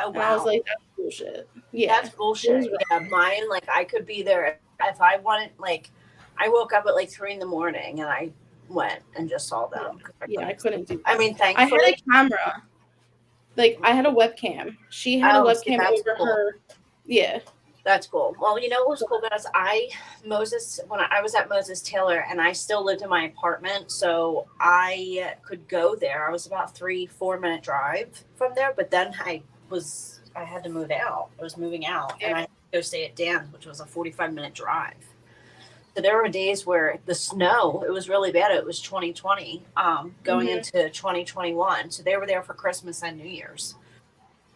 S1: Oh, wow. And I was like, that's bullshit. Yeah.
S3: That's bullshit. Yeah, mine, like, I could be there if I wanted. Like, I woke up at like 3 a.m. and I went and just saw them.
S1: Yeah, I couldn't do that.
S3: I mean, thankfully.
S1: I had a camera. Like, I had a webcam. She had a webcam over her. Yeah.
S3: That's cool. Well, you know what was cool about us? When I was at Moses Taylor, and I still lived in my apartment, so I could go there. I was about 3-4 minute drive from there, but then I had to move out. I was moving out, and I had to go stay at Dan's, which was a 45-minute drive. So there were days where the snow, it was really bad. It was 2020, going into 2021. So they were there for Christmas and New Year's.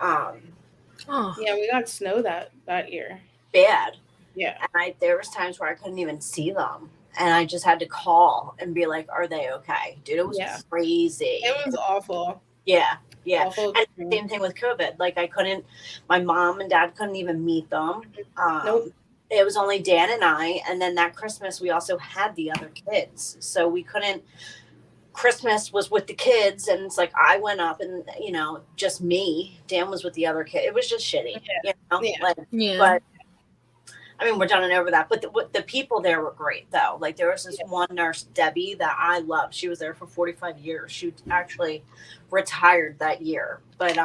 S1: Yeah, we got snow that year.
S3: Bad.
S1: Yeah.
S3: And there was times where I couldn't even see them. And I just had to call and be like, are they okay? Dude, it was crazy.
S1: It was awful.
S3: Yeah. Yeah. Awful. And same thing with COVID. Like, my mom and dad couldn't even meet them. Nope. It was only Dan and I. And then that Christmas, we also had the other kids. So we couldn't. Christmas was with the kids, and it's like I went up, and just me. Dan was with the other kid. It was just shitty, But I mean, we're done and over that. But the people there were great, though. Like, there was this one nurse, Debbie, that I loved. She was there for 45 years. She actually retired that year, but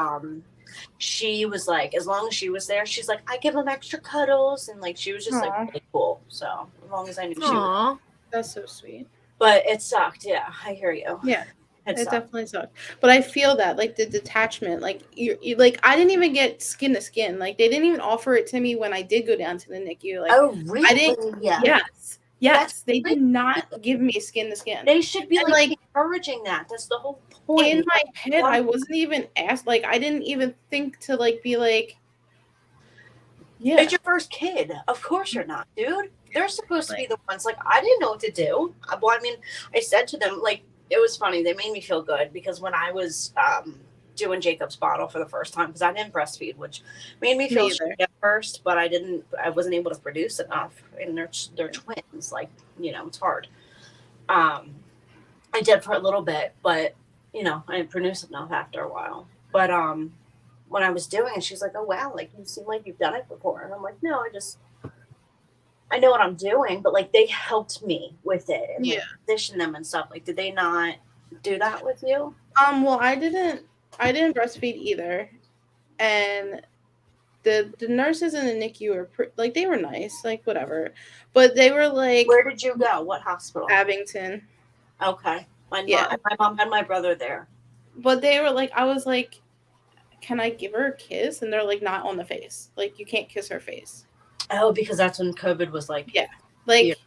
S3: she was like, as long as she was there, she's like, I give them extra cuddles, and like she was just like really cool. So as long as I knew she was,
S1: that's so sweet.
S3: But it sucked. Yeah, I hear you.
S1: Yeah. It definitely sucked. But I feel that, like, the detachment, like, you like, I didn't even get skin to skin. Like, they didn't even offer it to me when I did go down to the NICU. Like,
S3: oh, really?
S1: I didn't.
S3: Yeah.
S1: Yes. They did not give me skin to skin.
S3: They should be, like, encouraging that. That's the whole point.
S1: In my head, I wasn't even asked. Like, I didn't even think to, like, be like, yeah.
S3: It's your first kid. Of course you're not, dude. They're supposed to be the ones. Like, I didn't know what to do. Well, I mean, I said to them, like, it was funny. They made me feel good because when I was doing Jacob's bottle for the first time, because I didn't breastfeed, which made me feel shitty at first, but I wasn't able to produce enough, and they're twins. Like, you know, it's hard. I did for a little bit, but, you know, I didn't produce enough after a while. But when I was doing it, she's like, oh, wow, like, you seem like you've done it before. And I'm like, no, I know what I'm doing, but, like, they helped me with it and like, position them and stuff. Like, did they not do that with you?
S1: Well, I didn't breastfeed either. And the nurses in the NICU were like, they were nice, like, whatever. But they were like,
S3: where did you go? What hospital?
S1: Abington.
S3: Okay. My mom had my brother there.
S1: But they were like, I was like, can I give her a kiss? And they're like, not on the face. Like, you can't kiss her face.
S3: Oh, because that's when COVID was like.
S1: Yeah. Like.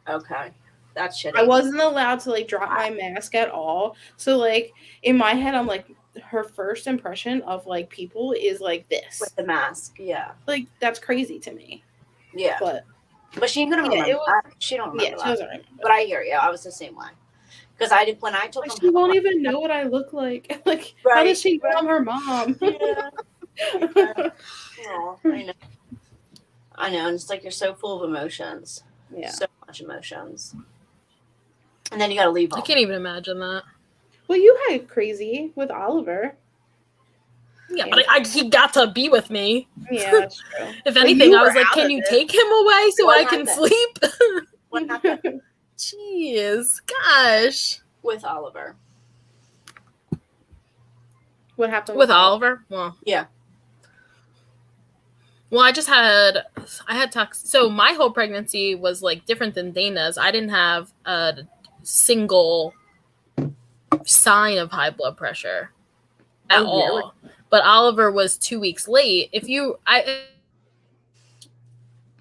S3: Okay. That's shitty.
S1: I wasn't allowed to, like, drop my mask at all. So, like, in my head, I'm like, her first impression of, like, people is like this.
S3: With the mask, yeah.
S1: Like, that's crazy to me.
S3: Yeah.
S1: But
S3: she ain't gonna remember that. She don't remember that. She doesn't remember. But I hear you. I was the same way. Because when I took
S1: them she won't even know what I look like. Like, how does she know I'm her mom?
S3: Yeah. Oh, I know. And it's like you're so full of emotions. Yeah. So much emotions. And then you got to leave home.
S2: I can't even imagine that.
S1: Well, you had crazy with Oliver.
S2: Yeah, but he got to be with me.
S1: Yeah, that's true.
S2: If anything, I was like, can you take him away so I can sleep?
S3: What happened?
S2: Jeez. Gosh.
S3: With Oliver.
S1: What happened
S2: with Oliver? Well,
S3: yeah.
S2: Well, I had tox. So my whole pregnancy was like different than Dana's. I didn't have a single sign of high blood pressure at all. Really? But Oliver was 2 weeks late.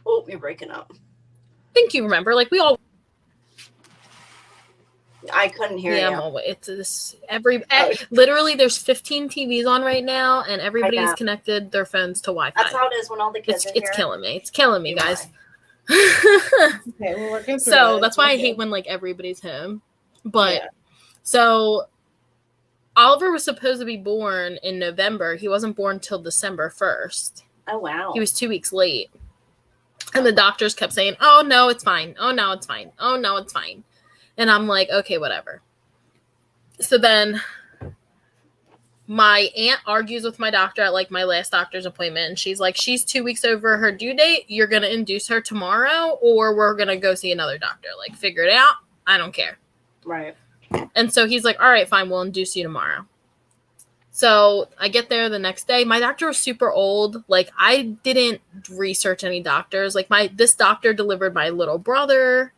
S3: Oh, you're breaking up.
S2: I think you remember, like we all.
S3: I couldn't hear you.
S2: Yeah, it's this literally there's 15 TVs on right now, and everybody's connected their phones to Wi-Fi.
S3: That's how it is when all the kids.
S2: It's killing me. It's killing me, guys.
S1: Okay, we're working through
S2: so that's why I hate when like everybody's home. But so Oliver was supposed to be born in November. He wasn't born till December 1st.
S3: Oh wow.
S2: He was 2 weeks late. And the doctors kept saying, "Oh no, it's fine. Oh no, it's fine. Oh no, it's fine." And I'm like, okay, whatever. So then my aunt argues with my doctor at like my last doctor's appointment. And she's like, she's 2 weeks over her due date. You're going to induce her tomorrow or we're going to go see another doctor. Like, figure it out. I don't care.
S3: Right.
S2: And so he's like, all right, fine. We'll induce you tomorrow. So I get there the next day. My doctor was super old. Like, I didn't research any doctors. Like, this doctor delivered my little brother.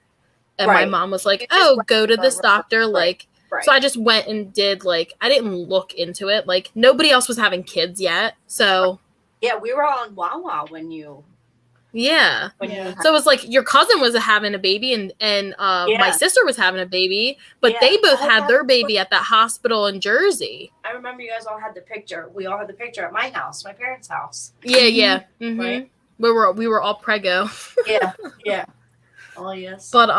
S2: And my mom was like, oh, go to this doctor. Like, so I just went and did, like, I didn't look into it. Like, nobody else was having kids yet. So.
S3: Yeah, we were on Wawa when you.
S2: Yeah. So it was like your cousin was having a baby and my sister was having a baby. But they both had their baby at that hospital in Jersey.
S3: I remember you guys all had the picture. We all had the picture at my house, my parents' house.
S2: Yeah. Mm-hmm. Right? We were all preggo.
S3: Yeah. Oh, yes.
S2: But,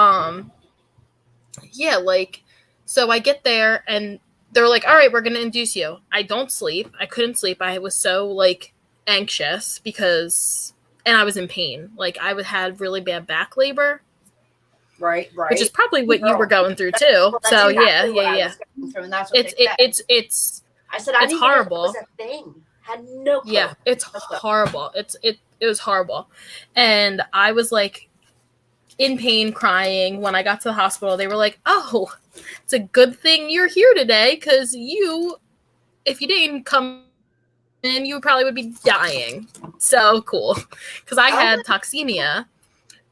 S2: yeah, like, so I get there and they're like, all right, we're going to induce you. I don't sleep. I couldn't sleep. I was so, like, anxious and I was in pain. Like, I had really bad back labor.
S3: Right.
S2: Which is probably what you were going through, too.
S3: Well,
S2: so,
S3: exactly
S2: yeah.
S3: And that's what
S2: it's
S3: I said, I
S2: it's horrible.
S3: It was a thing. Had no clue.
S2: Yeah, it's horrible. It was horrible. And I was, like, in pain, crying. When I got to the hospital, they were like, oh, it's a good thing you're here today because if you didn't come in, you probably would be dying. So cool. Because I had toxemia,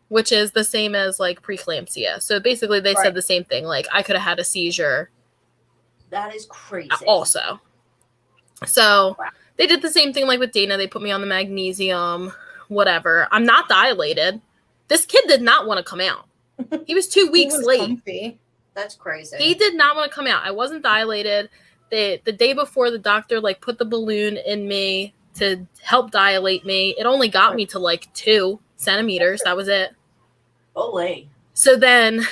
S2: which is the same as like preeclampsia. So basically they said the same thing. Like I could have had a seizure
S3: That is crazy.
S2: Also. So they did the same thing like with Dana. They put me on the magnesium, whatever. I'm not dilated. This kid did not want to come out. He was 2 weeks late.
S1: Comfy.
S3: That's crazy.
S2: He did not want to come out. I wasn't dilated. The day before, the doctor like put the balloon in me to help dilate me. It only got me to like 2 centimeters. That was it.
S3: Olay.
S2: So then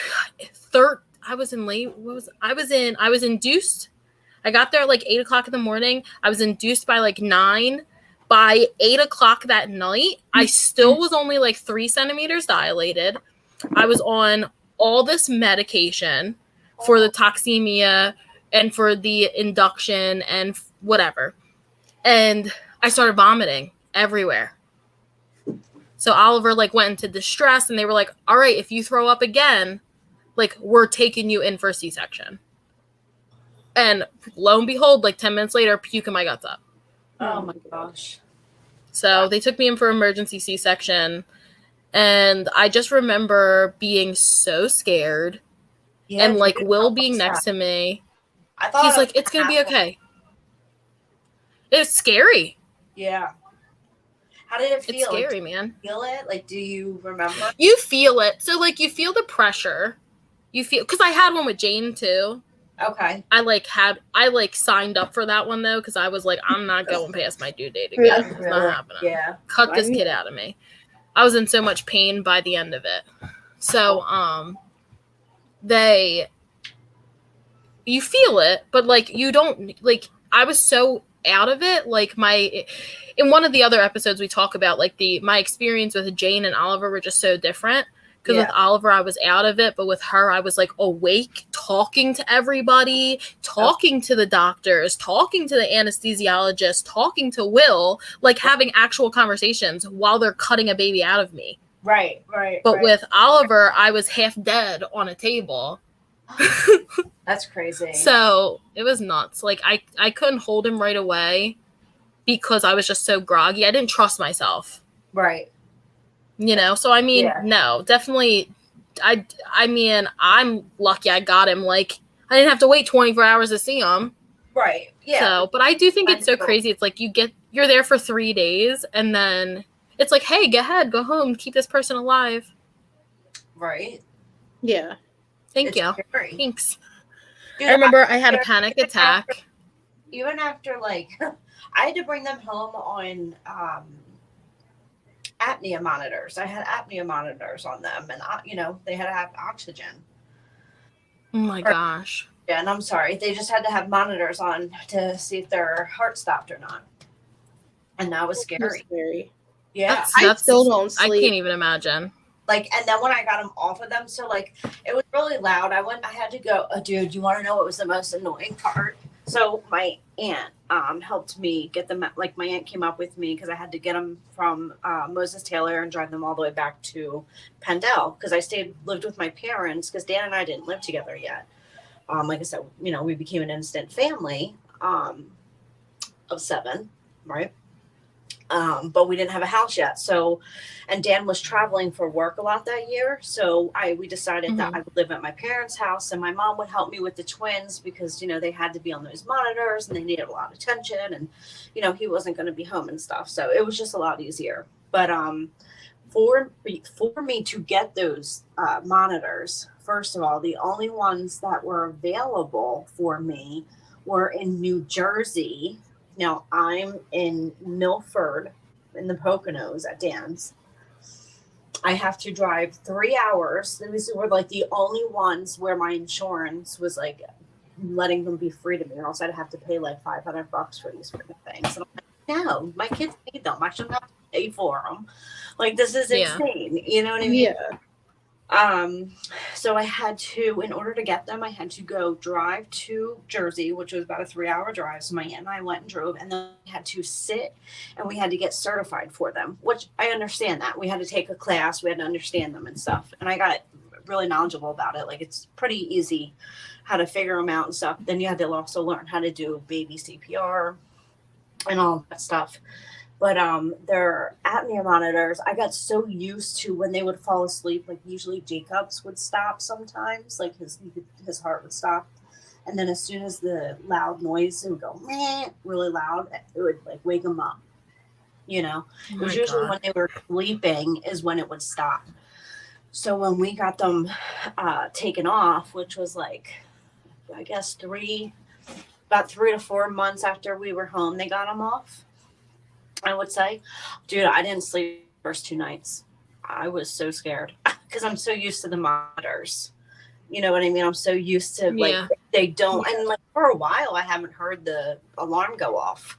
S2: I was induced. I got there at like 8 o'clock in the morning. I was induced by like 9. By 8 o'clock that night, I still was only like 3 centimeters dilated. I was on all this medication for the toxemia and for the induction and whatever. And I started vomiting everywhere. So Oliver like went into distress, and they were like, all right, if you throw up again, like we're taking you in for a C-section. And lo and behold, like 10 minutes later, puking my guts up.
S3: Oh my gosh.
S2: So they took me in for emergency C-section. And I just remember being so scared. Yeah, and like Will being next to me. He's like, it's going to be okay. It's scary.
S3: Yeah. How did it feel?
S2: It's scary, man.
S3: Feel it? Like, do you remember?
S2: You feel it. So like you feel the pressure. You feel, because I had one with Jane too.
S3: Okay.
S2: I signed up for that one though, because I was like, I'm not going past my due date again. It's not happening.
S3: Yeah.
S2: Cut this kid out of me. I was in so much pain by the end of it. So you feel it, but like you don't, like I was so out of it. Like in one of the other episodes we talk about like my experience with Jane and Oliver were just so different. Because with Oliver, I was out of it. But with her, I was like awake, talking to everybody, talking to the doctors, talking to the anesthesiologist, talking to Will, like having actual conversations while they're cutting a baby out of me.
S3: Right.
S2: But with Oliver, I was half dead on a table.
S3: That's crazy.
S2: So it was nuts. Like I couldn't hold him right away because I was just so groggy. I didn't trust myself.
S3: Right.
S2: You know, so I mean, no, definitely. I mean, I'm lucky I got him. Like, I didn't have to wait 24 hours to see him.
S3: Right. Yeah.
S2: So, but I do think it's so crazy. It's like you're there for 3 days, and then it's like, hey, go ahead, go home, keep this person alive.
S3: Right.
S1: Yeah.
S2: Thank you. Scary. Thanks.
S3: Dude,
S2: I remember I had a panic attack.
S3: Even after, like, I had to bring them home on apnea monitors. I had apnea monitors on them, and they had to have oxygen.
S2: Oh my gosh.
S3: Yeah, and I'm sorry, they just had to have monitors on to see if their heart stopped or not, and that was scary. Yeah,
S2: I still don't sleep. I can't even imagine.
S3: Like, and then when I got them off of them, so like it was really loud. I had to go. Dude, you want to know what was the most annoying part? So my aunt helped me get them. Like my aunt came up with me because I had to get them from Moses Taylor and drive them all the way back to Pendle because I lived with my parents because Dan and I didn't live together yet. Like I said, we became an instant family of 7, right? But we didn't have a house yet. So, and Dan was traveling for work a lot that year. So we decided that I would live at my parents' house and my mom would help me with the twins because, they had to be on those monitors and they needed a lot of attention and, he wasn't going to be home and stuff. So it was just a lot easier. But for me to get those monitors, first of all, the only ones that were available for me were in New Jersey. Now, I'm in Milford in the Poconos at Dan's. I have to drive 3 hours. These were like the only ones where my insurance was like letting them be free to me, or else I'd have to pay like $500 for these freaking things. And I'm like, no, my kids need them. I shouldn't have to pay for them. Like, this is insane. You know what I mean?
S1: Yeah.
S3: So I had to, in order to get them, I had to go drive to Jersey, which was about a 3-hour drive. So my aunt and I went and drove, and then we had to sit and we had to get certified for them, which I understand that. We had to take a class, we had to understand them and stuff. And I got really knowledgeable about it. Like, it's pretty easy how to figure them out and stuff. Then you had to also learn how to do baby CPR and all that stuff. But their apnea monitors, I got so used to when they would fall asleep, like usually Jacob's would stop sometimes, like his heart would stop. And then as soon as the loud noise, it would go meh, really loud. It would like wake them up. You know, it was usually when they were sleeping is when it would stop. So when we got them taken off, which was like, I guess about 3 to 4 months after we were home, they got them off. I would say, dude, I didn't sleep the first 2 nights. I was so scared because I'm so used to the monitors. You know what I mean? I'm so used to like they don't, and like for a while I haven't heard the alarm go off.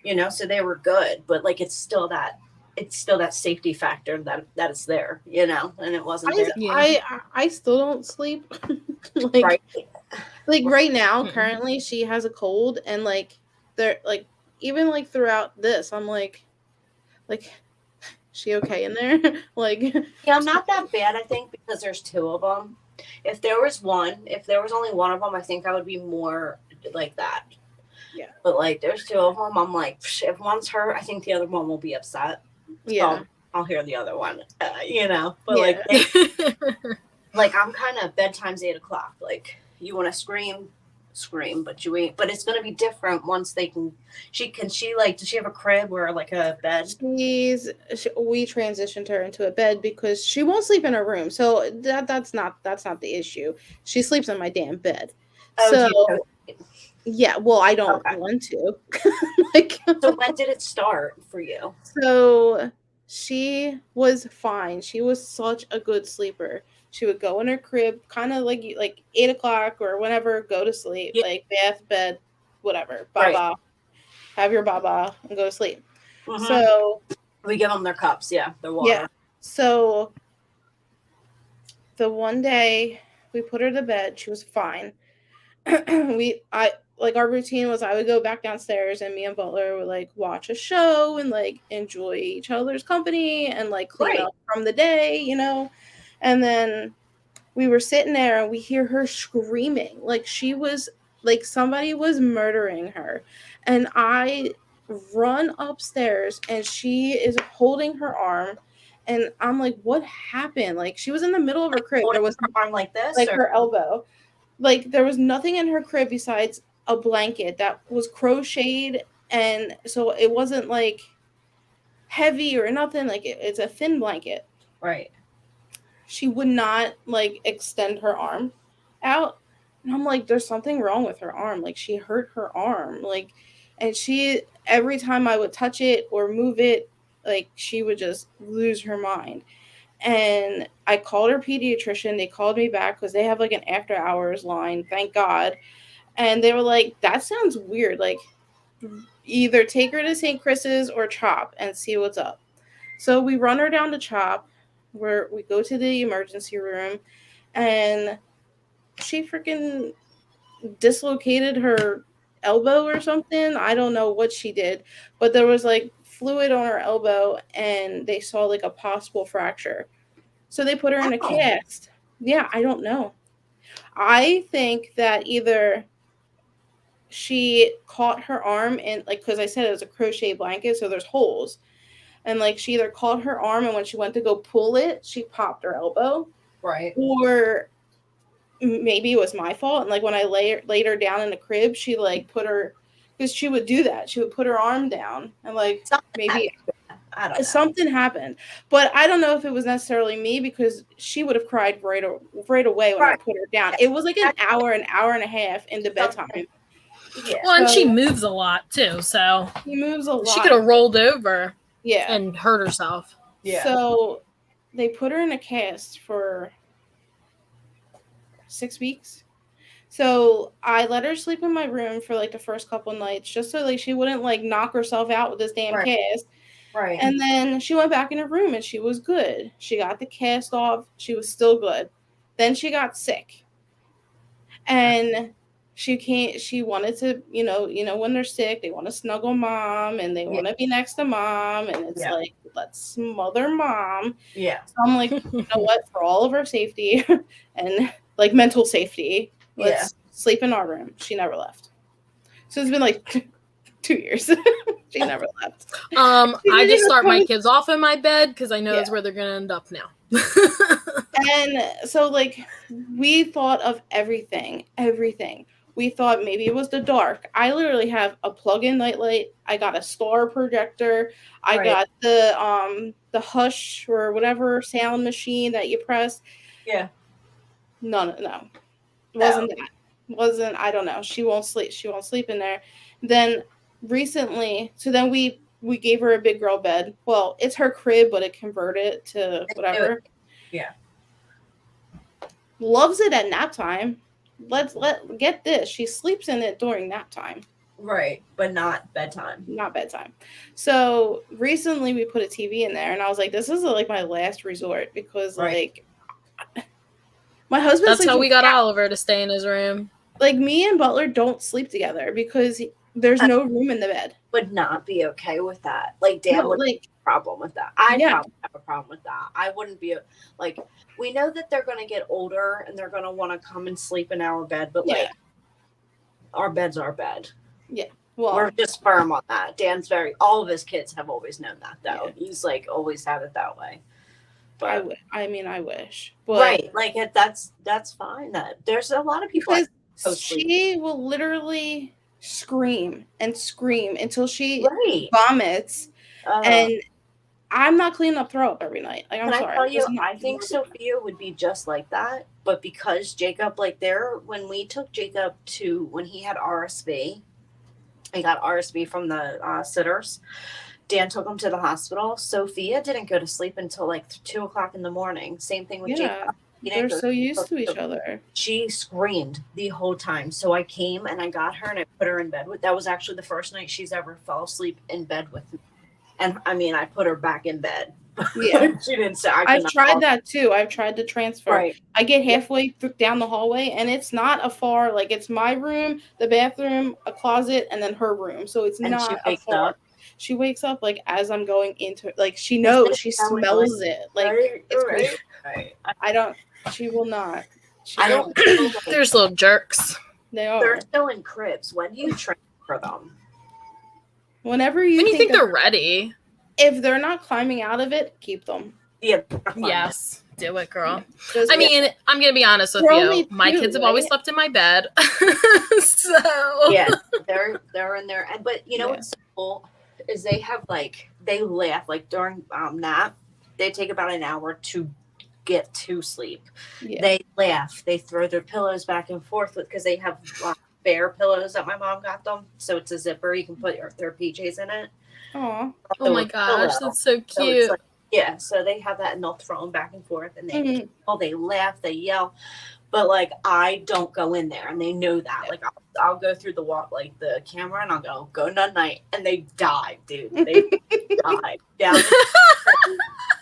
S3: You know, so they were good, but like it's still that safety factor that it's there. You know, and it wasn't there.
S1: I still don't sleep. Like right now, currently she has a cold, and like they're like even like throughout this, I'm like, she okay in there? Like,
S3: yeah, I'm not that bad, I think, because there's 2 of them. If there was only one of them, I think I would be more like that.
S1: Yeah.
S3: But like there's 2 of them, I'm like, if one's hurt, I think the other one will be upset.
S1: Yeah.
S3: So I'll hear the other one, you know. But like I'm kind of bedtime's 8 o'clock. Like you want to scream, but you ain't. But it's gonna be different once they can. Does she have a crib or like a bed?
S1: We transitioned her into a bed because she won't sleep in her room. So that's not the issue. She sleeps in my damn bed. So yeah, well, I don't want to. Like,
S3: so when did it start for you?
S1: So she was fine. She was such a good sleeper. She would go in her crib, kind of like 8 o'clock or whenever, go to sleep, like bath, bed, whatever, baba, have your baba, and go to sleep. Mm-hmm. So
S3: we give them their cups, their water. Yeah.
S1: So the one day we put her to bed, she was fine. Our routine was I would go back downstairs and me and Butler would like watch a show and like enjoy each other's company and like clean up from the day, you know. And then we were sitting there and we hear her screaming like she was like somebody was murdering her. And I run upstairs and she is holding her arm and I'm like, what happened? Like she was in the middle of her crib.
S3: There was her arm like this,
S1: like her elbow. Like there was nothing in her crib besides a blanket that was crocheted, and so it wasn't like heavy or nothing. Like it's a thin blanket.
S3: Right.
S1: She would not like extend her arm out, and I'm like, there's something wrong with her arm. Like she hurt her arm. Like, and she every time I would touch it or move it, like she would just lose her mind. And I called her pediatrician. They called me back because they have like an after hours line, thank God. And they were like, that sounds weird. Like either take her to St. Chris's or CHOP and see what's up. So we run her down to CHOP where we go to the emergency room and she freaking dislocated her elbow or something. I don't know what she did, but there was like fluid on her elbow and they saw like a possible fracture. So they put her in a cast. Yeah, I don't know. I think that either she caught her arm in like, because I said it was a crochet blanket, so there's holes. And like she either caught her arm and when she went to go pull it, she popped her elbow.
S3: Right.
S1: Or maybe it was my fault. And like when I laid her down in the crib, she like put her, because she would do that. She would put her arm down and like maybe something happened. But I don't know if it was necessarily me because she would have cried right away when I put her down. It was like an hour and a half into bedtime.
S2: Yeah. Well, and she moves a lot too, so
S1: she moves a lot.
S2: She could have rolled over,
S1: yeah,
S2: and hurt herself.
S1: Yeah. So they put her in a cast for 6 weeks. So I let her sleep in my room for like the first couple nights, just so like she wouldn't like knock herself out with this damn cast.
S3: Right.
S1: And then she went back in her room and she was good. She got the cast off. She was still good. Then she got sick. And she wanted to, you know, when they're sick, they want to snuggle mom and they want to be next to mom. And it's like, let's smother mom.
S3: Yeah.
S1: So I'm like, you know what, for all of our safety and like mental safety, let's sleep in our room. She never left. So it's been like 2 years. She never left.
S2: I just start my kids off in my bed because I know that's where they're going to end up now. And
S1: so like we thought of everything. We thought maybe it was the dark. I literally have a plug-in nightlight. I got a star projector. I got the Hush or whatever sound machine that you press.
S3: Yeah.
S1: No. Wasn't that. Wasn't, I don't know. She won't sleep. She won't sleep in there. Then recently, so then we gave her a big girl bed. Well, it's her crib, but it converted to whatever.
S3: Yeah.
S1: Loves it at nap time. Get this. She sleeps in it during nap time.
S3: Right, but not bedtime.
S1: Not bedtime. So recently we put a TV in there, and I was like, this is like my last resort because like my husband.
S2: That's how we got Oliver to stay in his room.
S1: Like me and Butler don't sleep together because there's no room in the bed.
S3: Would not be okay with that. Like Dan would have a problem with that. I'd probably have a problem with that. I wouldn't be like. We know that they're going to get older and they're going to want to come and sleep in our bed, but like our bed's our bed.
S1: Yeah. Well,
S3: we're just firm on that. Dan's all of his kids have always known that though. Yeah. He's like always had it that way. But
S1: I wish. But
S3: right. Like that's fine. That there's a lot of people.
S1: She will literally scream and scream until she vomits. And I'm not cleaning up throw up every night. Like, I'm sorry.
S3: I tell you, I think Sophia would be just like that. But because Jacob, when we took Jacob when he had RSV, he got RSV from the sitters. Dan took him to the hospital. Sophia didn't go to sleep until 2:00 in the morning. Same thing with Jacob.
S1: They're so used to each other.
S3: She screamed the whole time. So I came and I got her and I put her in bed that was actually the first night she's ever fell asleep in bed with me. And I mean, I put her back in bed.
S1: Yeah.
S3: She didn't say.
S1: I've tried that too. I've tried to transfer.
S3: Right.
S1: I get halfway down the hallway and it's not a far, it's my room, the bathroom, a closet, and then her room. So it's not a far. Up. She wakes up as I'm going into she knows, she smells it. It's crazy. Right. She will not.
S3: I don't.
S2: There's little jerks.
S1: They are.
S3: They're still in cribs. When do you transfer them?
S1: Whenever you
S2: think they're ready.
S1: If they're not climbing out of it, keep them.
S3: Yeah.
S2: Yes. Do it, girl. Yeah. I mean, I'm going to be honest with you. My kids have always slept in my bed. So.
S3: Yeah. They're in there. But you know what's so cool is they have they laugh during nap. They take about an hour to get to sleep. Yeah. They laugh. They throw their pillows back and forth because they have bear pillows that my mom got them. So it's a zipper. You can put their PJs in it.
S1: Aww.
S2: Oh my gosh, that's so cute.
S3: So so they have that and they'll throw them back and forth and they laugh, they yell. But I don't go in there and they know that. I'll go through the the camera and I'll go night night and they die, dude. They die down.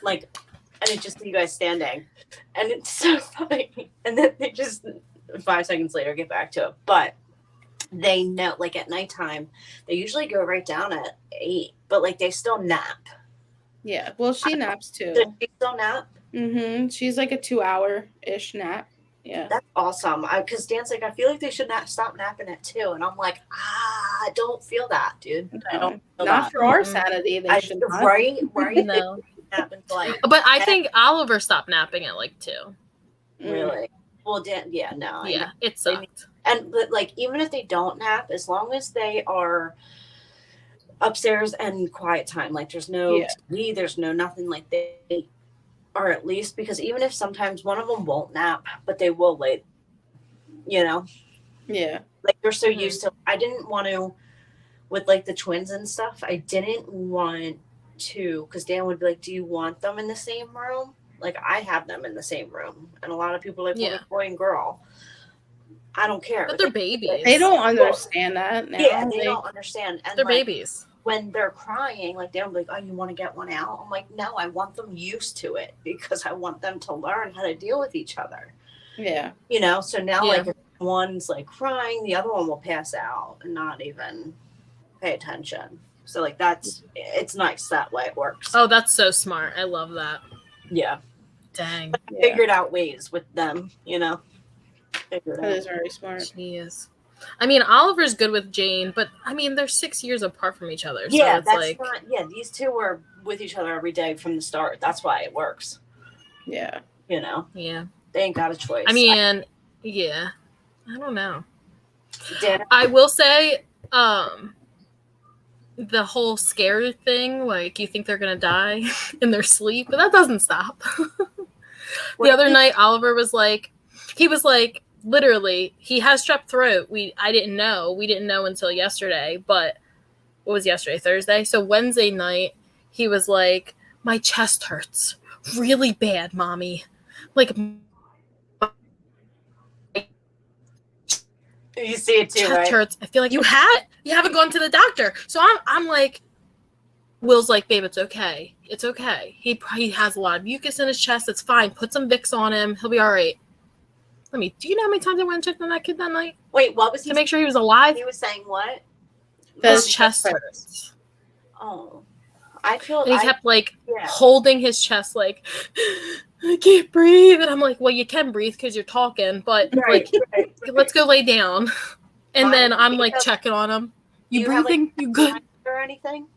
S3: And it's just you guys standing. And it's so funny. And then they just 5 seconds later get back to it. But they know, at nighttime, they usually go right down at 8, but they still nap.
S1: Yeah, well, she naps too.
S3: Does she still nap?
S1: Mm-hmm. She's a 2-hour-ish nap. Yeah,
S3: that's awesome. Because Dan's I feel like they should stop napping at 2, and I'm I don't feel that, dude.
S1: No,
S3: I don't. Feel
S1: not
S3: that.
S1: for our sanity. They should not.
S3: Right.
S2: No. But I think Oliver stopped napping at 2.
S3: Really? Well, Dan, no.
S2: Yeah, it sucked.
S3: But even if they don't nap, as long as they are upstairs and quiet time, there's no TV, there's no nothing, they are at least, because even if sometimes one of them won't nap, but they will lay,
S1: Yeah.
S3: They're so used to. I didn't want to, with the twins and stuff. I didn't want to, because Dan would be like, "Do you want them in the same room?" I have them in the same room, and a lot of people well, boy and girl. I don't care.
S2: But they're babies.
S1: They don't understand that now.
S3: Yeah, they don't understand. And
S2: they're babies.
S3: When they're crying, they're like, "Oh, you want to get one out?" I'm like, "No, I want them used to it because I want them to learn how to deal with each other."
S1: Yeah.
S3: So now if one's crying, the other one will pass out and not even pay attention. So it's nice that way it works.
S2: Oh, that's so smart. I love that.
S3: Yeah.
S2: Dang.
S3: But I figured out ways with them,
S1: That is very smart.
S2: She is. I mean, Oliver's good with Jane, but I mean, they're 6 years apart from each other. So
S3: yeah,
S2: it's
S3: that's not. Yeah, these two were with each other every day from the start. That's why it works.
S1: Yeah.
S2: Yeah.
S3: They ain't got a choice.
S2: I mean, yeah. I don't know.
S3: Dana?
S2: I will say, the whole scare thing, like you think they're gonna die in their sleep, but that doesn't stop. The other night, Oliver was like, literally, he has strep throat. I didn't know. We didn't know until yesterday, but what was yesterday? Thursday? So Wednesday night, he was like, my chest hurts really bad, mommy. Like,
S3: you see it too,
S2: chest
S3: right?
S2: hurts. I feel like you haven't gone to the doctor. So I'm like, Will's like, babe, it's okay. It's okay. He has a lot of mucus in his chest. It's fine. Put some Vicks on him. He'll be all right. Do you know how many times I went and checked on that kid that night?
S3: Wait, what was he?
S2: To make sure he was alive?
S3: He was saying what?
S2: His chest hurts.
S3: Oh. I feel
S2: and he kept holding his chest like, I can't breathe. And I'm like, well, you can breathe because you're talking, but let's go lay down. And then I'm like checking on him. You breathing? You good?
S3: Or anything?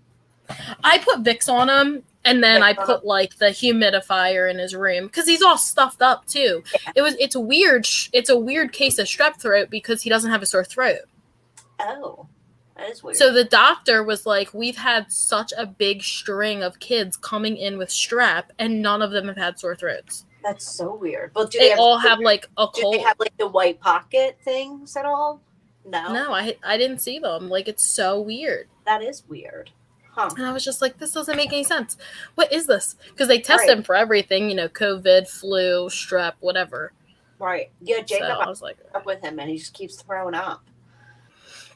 S2: I put Vicks on him, and then I put like the humidifier in his room because he's all stuffed up too. Yeah. It's a weird case of strep throat because he doesn't have a sore throat.
S3: Oh. That is weird.
S2: So the doctor was like, we've had such a big string of kids coming in with strep, and none of them have had sore throats.
S3: That's so weird. But do
S2: they all have like a cold?
S3: Do they have like the white pocket things at all? No,
S2: I didn't see them. Like, it's so weird.
S3: That is weird. Huh.
S2: And I was just like, this doesn't make any sense. What is this? Because they test him for everything, COVID, flu, strep, whatever.
S3: Right. Yeah, Jacob,
S2: so I was like,
S3: up with him, and he just keeps throwing up.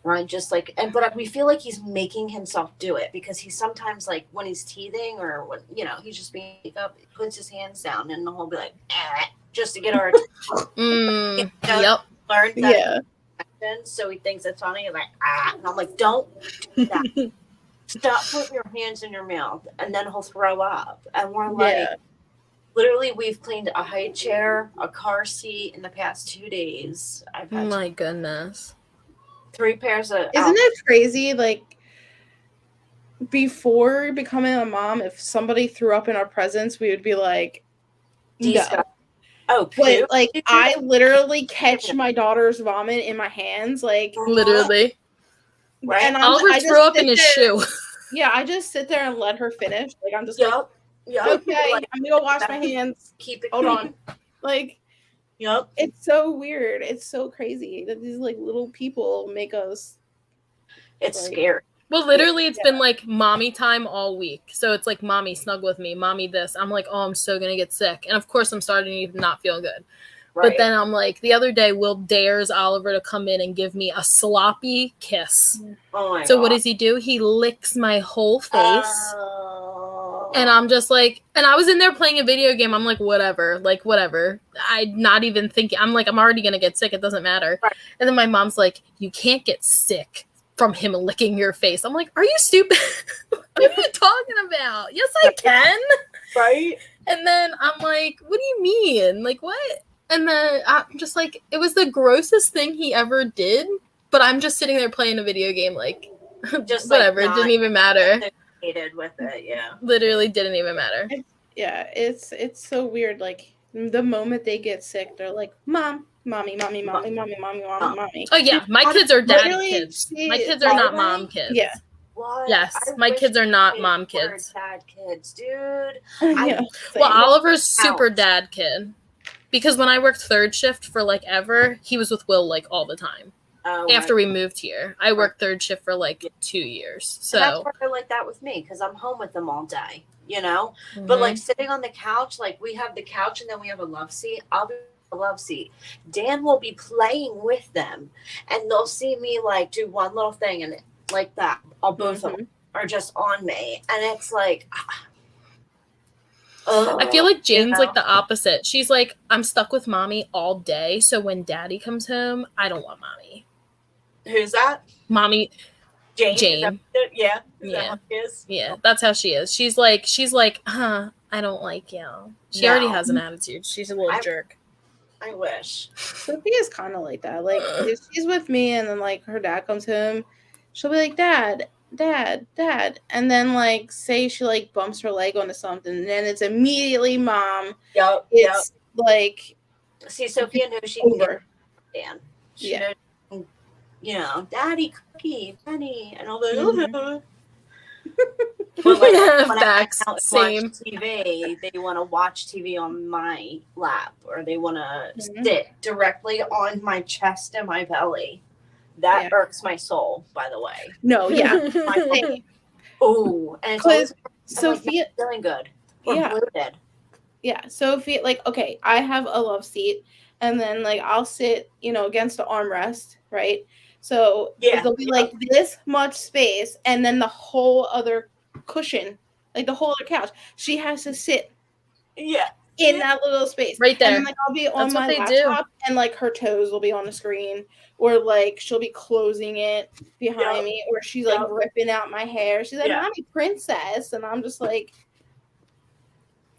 S3: Right, just like, but we feel like he's making himself do it because he's sometimes like when he's teething or when he's just being up, puts his hands down, and he'll be like, just to get our attention.
S2: Yep.
S3: Learned that. Yeah. So he thinks it's funny, like and I'm like, don't do that. Stop putting your hands in your mouth, and then he'll throw up. And we're like, literally, we've cleaned a high chair, a car seat in the past 2 days. I've had
S2: my goodness.
S3: 3 pairs of.
S1: Isn't it crazy? Like, before becoming a mom, if somebody threw up in our presence, we would be like, no.
S3: Oh,
S1: but like, I literally catch my daughter's vomit in my hands, like
S2: literally.
S3: Right.
S2: And Oliver threw up in his shoe.
S1: Yeah, I just sit there and let her finish. Like, I'm just
S3: okay,
S1: I'm gonna go wash my hands.
S3: Keep it.
S1: Hold on. Like,
S3: yep.
S1: It's so weird. It's so crazy that these like little people make us.
S3: It's scary.
S2: Well, literally, it's been like mommy time all week. So it's like, mommy, snug with me. Mommy, this. I'm like, oh, I'm so gonna get sick. And of course, I'm starting to not feel good. Right. But then I'm like, the other day, Will dares Oliver to come in and give me a sloppy kiss.
S3: Oh my
S2: God.
S3: God.
S2: What does he do? He licks my whole face. And I'm just like, and I was in there playing a video game. I'm like, whatever. I'm not even thinking. I'm like, I'm already going to get sick. It doesn't matter. Right. And then my mom's like, you can't get sick from him licking your face. I'm like, are you stupid? What are you talking about? Yes, I can.
S3: Right.
S2: And then I'm like, what do you mean? Like, what? And then I'm just like, it was the grossest thing he ever did. But I'm just sitting there playing a video game, like, just whatever. It didn't even matter.
S3: With it, yeah.
S2: Literally didn't even matter.
S1: It's so weird. Like, the moment they get sick, they're like, mommy. Oh
S2: yeah, my kids are dad kids. My kids are not mom kids.
S1: Yeah.
S3: What?
S2: Yes, my kids are not mom kids.
S3: Dad kids, dude.
S2: Well, Oliver's super dad kid. Because when I worked third shift for like ever, he was with Will like all the time. After we moved here, I worked third shift for like 2 years. So
S3: that's why I like that with me because I'm home with them all day, Mm-hmm. But like sitting on the couch, like we have the couch and then we have a love seat. I'll be in the love seat. Dan will be playing with them, and they'll see me like do one little thing and like that. All both of them are just on me, and it's like.
S2: I feel like Jane's like the opposite. She's like, I'm stuck with mommy all day. So when daddy comes home, I don't want mommy.
S3: Who's that?
S2: Mommy.
S3: Jane. Yeah.
S2: Yeah. That's how she is. She's like, I don't like you. She already has an attitude. She's a little jerk.
S3: I wish.
S1: Sophia's kind of like that. Like, if she's with me and then like her dad comes home, she'll be like, Dad. And then like say she like bumps her leg onto something, and then it's immediately Mom.
S3: Yep.
S1: Like,
S3: see, Sophia knows she can get Dan. She knows Daddy cookie, Daddy, and I'll be like,
S2: Mm-hmm.
S3: Or like when
S2: Facts.
S3: I watch
S2: Same.
S3: TV, they want to watch TV on my lap, or they want to sit directly on my chest and my belly. That irks my soul, by the way.
S1: No, yeah.
S3: Oh, and it's always
S1: Sophia
S3: like, feeling good. Or bloated.
S1: Yeah, Sophia, like, okay, I have a love seat, and then like I'll sit, against the armrest, right? So there'll be like this much space, and then the whole other cushion, like the whole other couch, she has to sit in that little space
S2: right there.
S1: And then, like, I'll be on my laptop, and like her toes will be on the screen, or like she'll be closing it behind me, or she's like ripping out my hair. She's like, "Mommy, princess," and I'm just like,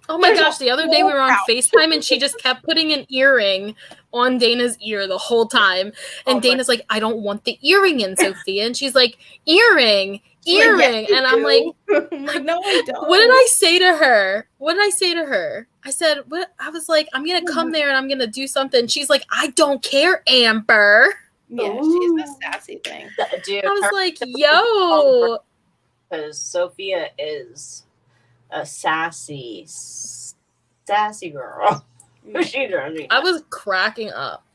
S2: oh my gosh, the other day we were on FaceTime and she just kept putting an earring on Dana's ear the whole time. And Dana's like, I don't want the earring in, Sophia. And she's like, earring.
S1: Like,
S2: and I'm like,
S1: no, I don't.
S2: What did I say to her? I said, what? I was like, I'm going to come there and I'm going to do something. She's like, I don't care, Amber.
S1: Yeah, she's a sassy thing.
S3: Dude,
S2: I was like, yo.
S3: Because Sophia is a sassy girl.
S2: I was cracking up.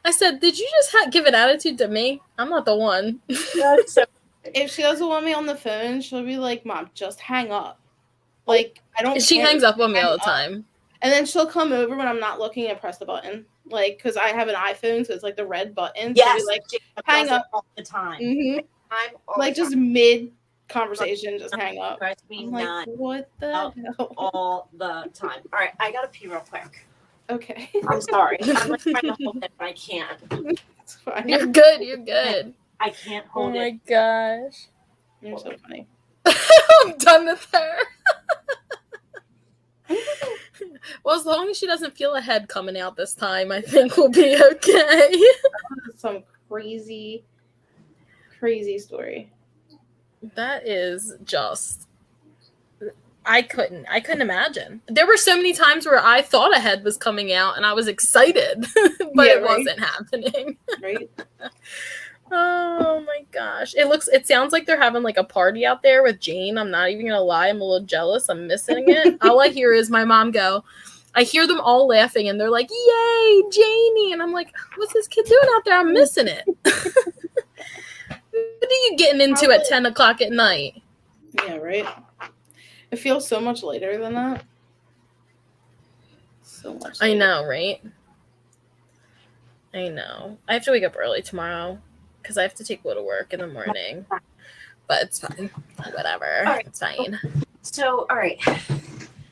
S2: I said, did you just give an attitude to me? I'm not the one.
S1: If she doesn't want me on the phone, she'll be like, Mom, just hang up. Like, I don't
S2: She
S1: care.
S2: hangs up on me all the time.
S1: And then she'll come over when I'm not looking and press the button. Like, because I have an iPhone, so it's like the red button.
S3: Yes.
S1: So like, hang up.
S3: All the time.
S1: Mm-hmm. Like, just mid-conversation, just hang up.
S3: I'm
S1: like, what the hell?
S3: All the time. All right, I gotta pee real quick.
S1: Okay.
S3: I'm sorry. I'm like trying to hold it, but I can't.
S1: It's fine.
S2: You're good.
S3: I can't hold it.
S2: Oh my gosh.
S1: You're so funny.
S2: I'm done with her. Well, as long as she doesn't feel a head coming out this time, I think we'll be okay.
S1: Some crazy story.
S2: That is just... I couldn't imagine. There were so many times where I thought a head was coming out and I was excited, but it wasn't happening.
S1: Right.
S2: Oh my gosh. It sounds like they're having like a party out there with Jane. I'm not even gonna lie, I'm a little jealous. I'm missing it. All I hear is my mom go. I hear them all laughing and they're like, "Yay, Janie!" And I'm like, "What's this kid doing out there? I'm missing it." What are you getting into at 10 o'clock at night?
S1: Yeah, right. It feels so much later than that. So much later.
S2: I know, right? I know. I have to wake up early tomorrow because I have to take Will to work in the morning. But it's fine. Whatever. Right. It's fine.
S3: So, all right.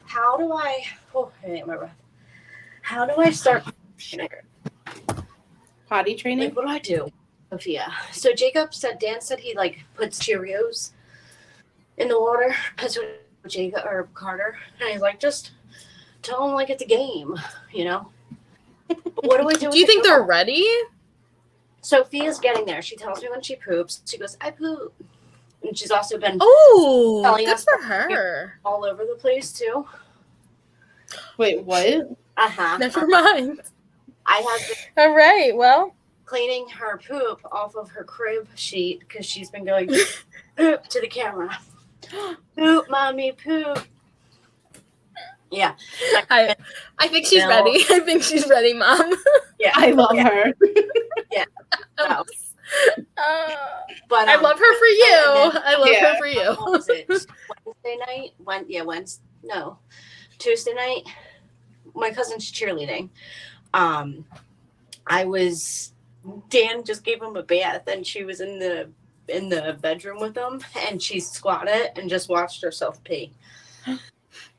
S3: How do I... Oh, I didn't my breath. How do I start...
S1: Potty training?
S3: Like, what do I do, Sophia? So Dan said he, like, puts Cheerios in the water. That's what Jacob or Carter. And he's like, just tell him like it's a game, But what do I do?
S2: Do you think they're ready?
S3: Sophia's getting there. She tells me when she poops. She goes, I poop. And she's also been
S2: telling us for her
S3: all over the place too.
S1: Wait, what?
S2: Never mind.
S3: I have been
S2: all right. Well,
S3: cleaning her poop off of her crib sheet because she's been going poop to the camera. Poop, mommy, poop. Yeah.
S2: I think she's ready. I think she's ready, Mom.
S1: Yeah, I love her.
S3: Yeah.
S2: No.
S3: But
S2: I love her for you. I love her for you.
S3: What was it? Wednesday night? Tuesday night. My cousin's cheerleading. Dan just gave him a bath, and she was in the bedroom with him, and she squatted and just watched herself pee.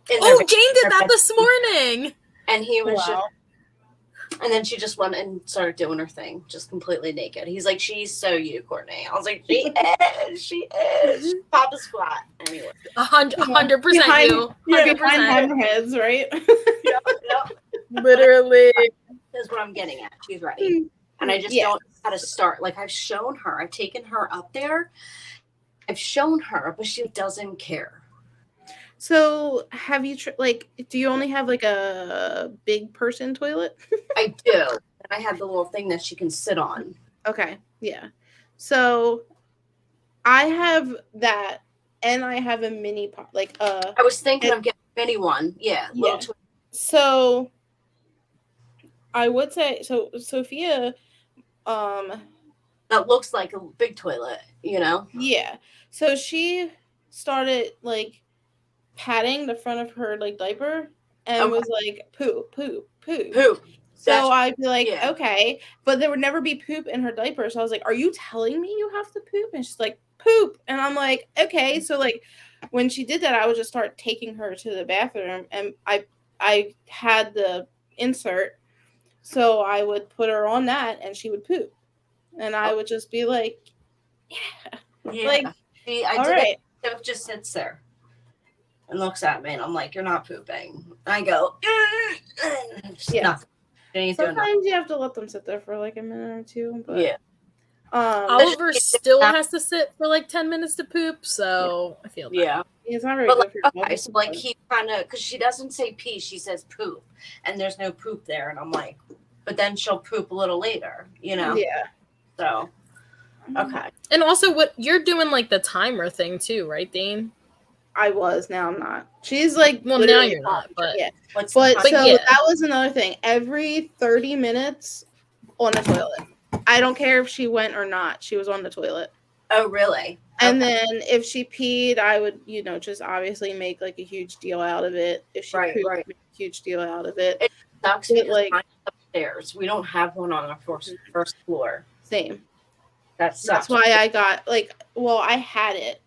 S2: Jane did that this morning.
S3: And he was and then she just went and started doing her thing, just completely naked. He's like, she's so you, Courtney. I was like, she is. Papa's flat. Anyway.
S2: 100% you.
S1: Yeah, behind our heads, right?
S3: Yep.
S2: Literally.
S3: That's what I'm getting at. She's ready. And I just don't know how to start. Like, I've shown her. I've taken her up there. I've shown her, but she doesn't care.
S1: So, have you do you only have like a big person toilet?
S3: I do. I have the little thing that she can sit on.
S1: Okay, yeah. So I have that, and I have a mini pot, like
S3: I was thinking of getting a mini one. Yeah.
S1: So I would say Sophia.
S3: That looks like a big toilet, you know.
S1: Yeah. So she started like patting the front of her like diaper and was like poop, poop, poop,
S3: poop.
S1: So I'd be like, okay, but there would never be poop in her diaper. So I was like, are you telling me you have to poop? And she's like, poop. And I'm like, okay. So like when she did that, I would just start taking her to the bathroom, and I had the insert, so I would put her on that and she would poop. And I would just be like, yeah. Like,
S3: see, I did it. It just sits there and looks at me, and I'm like, you're not pooping. I go, nothing.
S1: Sometimes you have to let them sit there for like a minute or two. But,
S2: Oliver still has to sit for like 10 minutes to poop, so I feel that.
S3: Yeah.
S1: It's not very good for your
S3: okay, so like he kind of, because she doesn't say pee, she says poop, and there's no poop there, and I'm like, but then she'll poop a little later, you know?
S1: Yeah.
S3: So, okay.
S2: And also, what you're doing, like the timer thing too, right, Dane?
S1: I was. Now I'm not. She's like,
S2: well, now you're not. But
S1: yeah. But so that was another thing. Every 30 minutes on the toilet. I don't care if she went or not. She was on the toilet.
S3: Oh, really?
S1: And then if she peed, I would, just obviously make like a huge deal out of it. If she pooped, make a huge deal out of it.
S3: It sucks because like upstairs. We don't have one on our first floor.
S1: Same.
S3: That sucks.
S1: That's why I got I had it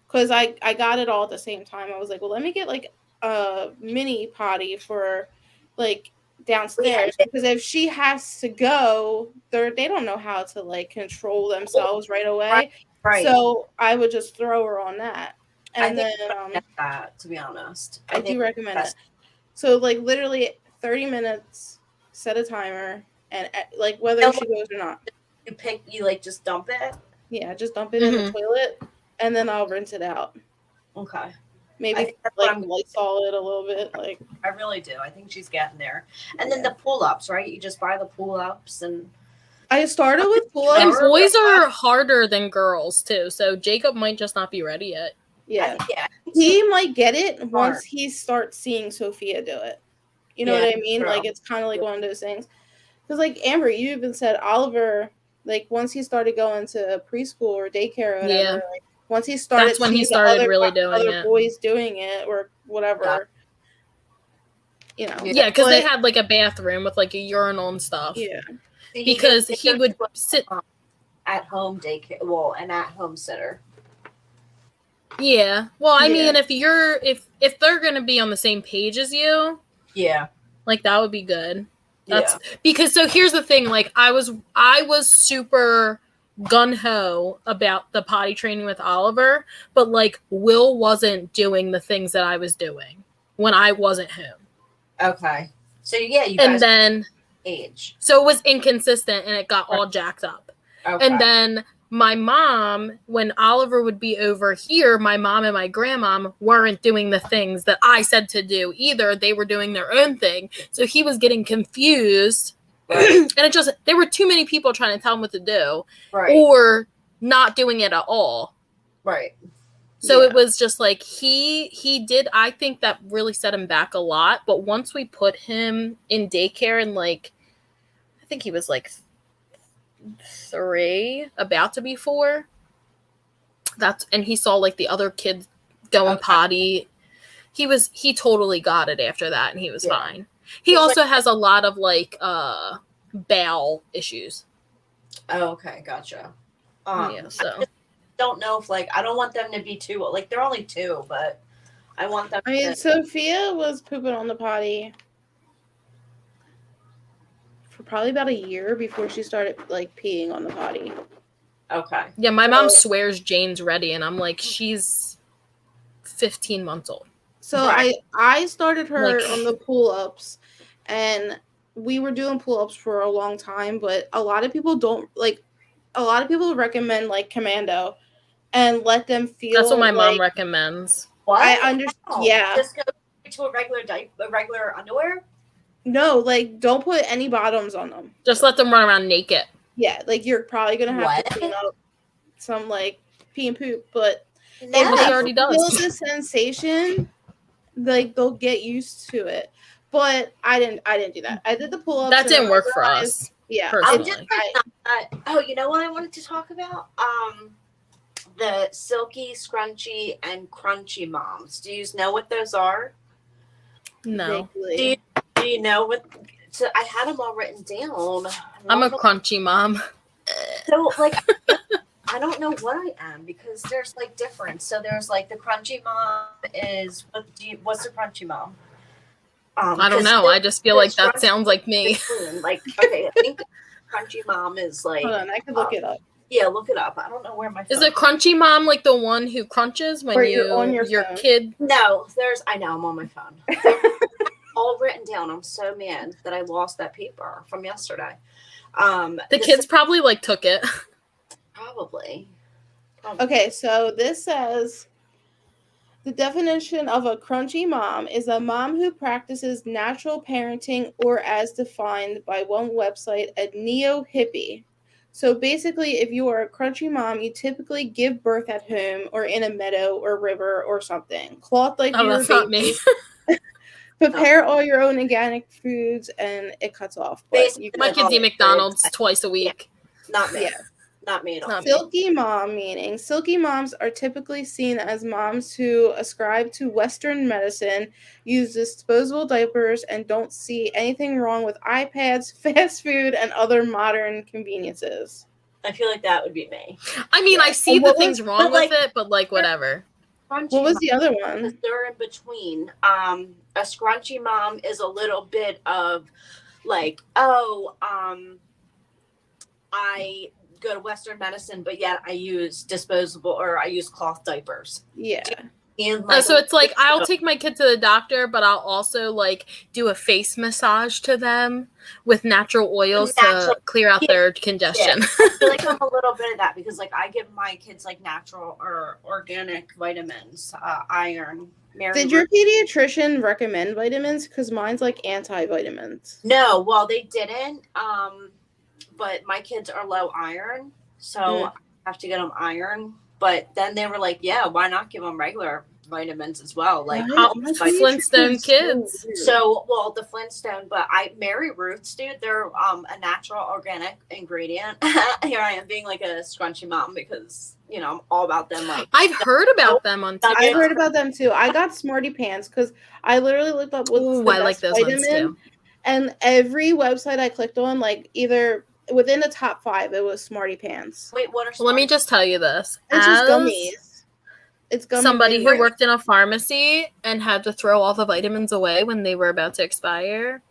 S1: because I got it all at the same time. I was like, well, let me get like a mini potty for like downstairs because if she has to go, they don't know how to like control themselves right away. Right. So I would just throw her on that. And then
S3: that, to be honest.
S1: I do recommend it. So like literally 30 minutes, set a timer, and like whether she goes or not.
S3: You like just dump it?
S1: Yeah, just dump it in the toilet and then I'll rinse it out.
S3: Okay.
S1: Maybe like Lysol it a little bit. Like
S3: I really do. I think she's getting there. And then the pull-ups, right? You just buy the pull-ups and
S1: I started with pull-ups.
S2: And boys are harder than girls too, so Jacob might just not be ready yet.
S1: Yeah. He might get it once he starts seeing Sophia do it. You know what I mean? Like it's kind of like one of those things. Because like Amber, you even said Oliver, like once he started going to preschool or daycare or whatever, like once he started,
S2: that's when he started really doing
S1: other boys doing it or whatever.
S2: Yeah, because they had like a bathroom with like a urinal and stuff.
S1: Yeah.
S2: Because he would sit
S3: at home daycare, well, an at home sitter.
S2: Yeah. Well, I mean, if they're gonna be on the same page as you, like that would be good. That's because so here's the thing, like I was super gung-ho about the potty training with Oliver, but like Will wasn't doing the things that I was doing when I wasn't home.
S3: Okay. So you guys
S2: then
S3: age.
S2: So it was inconsistent and it got all jacked up. Okay. And then my mom, when Oliver would be over here, my mom and my grandmom weren't doing the things that I said to do either. They were doing their own thing. So he was getting confused. Right. And there were too many people trying to tell him what to do. Right. Or not doing it at all.
S3: Right.
S2: So it was just like he did, I think that really set him back a lot. But once we put him in daycare and like, I think he was like 3, about to be 4. And he saw like the other kids going potty. He totally got it after that and he was fine. He also has a lot of like bowel issues.
S3: Oh, okay, gotcha.
S2: So
S3: I don't know if like I don't want them to be too like they're only 2, but I want them.
S1: I mean, Sophia was pooping on the potty for probably about a year before she started like peeing on the potty.
S3: Okay.
S2: Yeah, my mom swears Jane's ready, and I'm like, she's 15 months old.
S1: So I started her on the pull-ups, and we were doing pull-ups for a long time, but a lot of people don't like. A lot of people recommend like commando, and let them feel.
S2: That's what my mom recommends.
S3: What?
S1: I understand.
S3: Oh,
S1: yeah.
S3: Just go to a regular underwear.
S1: No, like don't put any bottoms on them.
S2: Just let them run around naked.
S1: Yeah, like you're probably gonna have to clean up. some like pee and poop, but
S3: No.
S1: if they
S2: already
S1: feel
S2: does.
S1: the sensation, like they'll get used to it. But I didn't do that. I did the pull-ups.
S2: That didn't work for us.
S1: Yeah,
S2: personally.
S3: I'm just like, you know what I wanted to talk about? The Silky, Scrunchy, and Crunchy Moms. Do you know what those are?
S2: No.
S3: Do you know what? So I had them all written down.
S2: I'm a crunchy mom.
S3: So like, I don't know what I am because there's like different. So there's like the Crunchy Mom is what's the Crunchy Mom?
S2: I don't know. I just feel like that sounds like me.
S3: Like, okay, I think Crunchy Mom is like.
S1: Hold on, I can look it up.
S3: Yeah, look it up. I don't know where my phone
S2: is a Crunchy Mom like the one who crunches when
S1: you're on your
S2: kid?
S3: No, I know I'm on my phone. All written down. I'm so mad that I lost that paper from yesterday.
S2: The kids probably like took it.
S3: Probably.
S1: Okay, so this says the definition of a crunchy mom is a mom who practices natural parenting, or as defined by one website, a neo-hippie. So basically, if you are a crunchy mom, you typically give birth at home or in a meadow or river or something. Cloth like your
S2: that's not me.
S1: Prepare all your own organic foods, and it cuts off. But
S2: my kids eat McDonald's twice a week.
S3: Yeah. Not me. Yeah. Not me at all.
S1: Silky mom, meaning silky moms are typically seen as moms who ascribe to Western medicine, use disposable diapers, and don't see anything wrong with iPads, fast food, and other modern conveniences.
S3: I feel like that would be me.
S2: I mean, I see the things wrong with it, but like whatever.
S1: What was the other one?
S3: They're in between. A scrunchy mom is a little bit of like, I go to Western medicine, but yet I use disposable or I use cloth diapers.
S1: Yeah.
S2: So it's like I'll take my kid to the doctor, but I'll also like do a face massage to them with natural oils to clear out their congestion.
S3: Yeah. I feel like I'm a little bit of that because like I give my kids like natural or organic vitamins, iron.
S1: Did your pediatrician recommend vitamins? Because mine's like anti-vitamins.
S3: No, well they didn't. But my kids are low iron, so I have to get them iron. But then they were like, yeah, why not give them regular vitamins as well? Like
S2: Flintstone kids.
S3: So, well, the Flintstone, but Mary Ruth's, dude, they're a natural organic ingredient. Here I am being like a scrunchy mom because, you know, I'm all about them. Like
S2: I've heard about them on TikTok.
S1: I've heard about them too. I got Smarty Pants because I literally looked up what's the best
S2: like those
S1: vitamin,
S2: ones too.
S1: And every website I clicked on, like either within the top 5, it was Smarty Pants.
S3: Wait, what are
S2: Let me just tell you this.
S1: It's just gummies. It's gummies.
S2: Somebody who worked in a pharmacy and had to throw all the vitamins away when they were about to expire.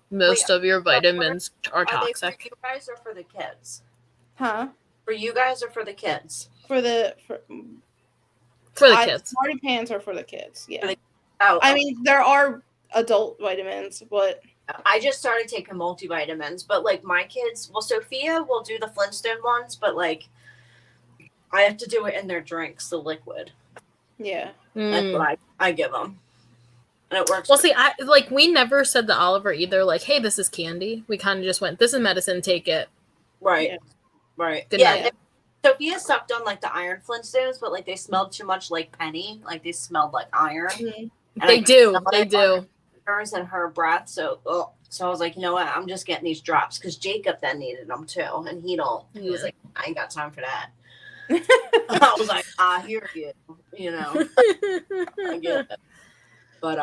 S2: Most of your vitamins are toxic.
S3: For you guys or for the kids?
S1: Huh?
S3: For you guys or for the kids?
S1: For the
S2: kids.
S1: Smarty Pants are for the kids. Yeah.
S3: Oh,
S1: I mean, there are adult vitamins, but
S3: I just started taking multivitamins, but like my kids, well, Sophia will do the Flintstone ones, but like I have to do it in their drinks, the liquid.
S1: Yeah.
S3: That's what I give them. And it works.
S2: Well, see, we never said to Oliver either, like, hey, this is candy. We kind of just went, this is medicine, take it.
S3: Right. Yeah. Right.
S2: Good night.
S3: Sophia sucked on like the iron Flintstones, but like they smelled too much like Penny. Like they smelled like iron.
S2: Mm-hmm. They do.
S3: Hers and her breath. So I was like, you know what? I'm just getting these drops because Jacob then needed them too, and he was like, I ain't got time for that. I was like, I hear you. You know, I get it. But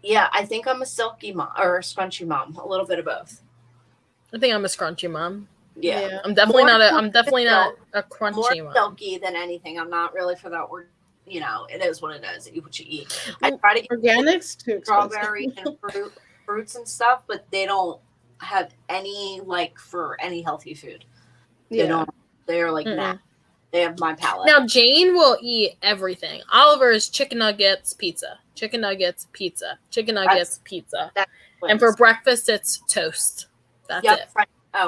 S3: yeah, I think I'm a silky mom or a scrunchy mom. A little bit of both.
S2: I think I'm a scrunchy mom.
S3: Yeah.
S2: I'm definitely not a crunchy
S3: mom. More silky than anything. I'm not really for that word. You know, it is what it is. Eat what you eat. I try to get
S1: organics too
S3: strawberry and fruits and stuff, but they don't have any like for any healthy food. They don't. They are like nah. They have my palate.
S2: Now Jane will eat everything. Oliver is chicken nuggets, pizza. Chicken nuggets, pizza. Chicken nuggets, pizza. And for breakfast, it's toast. That's it.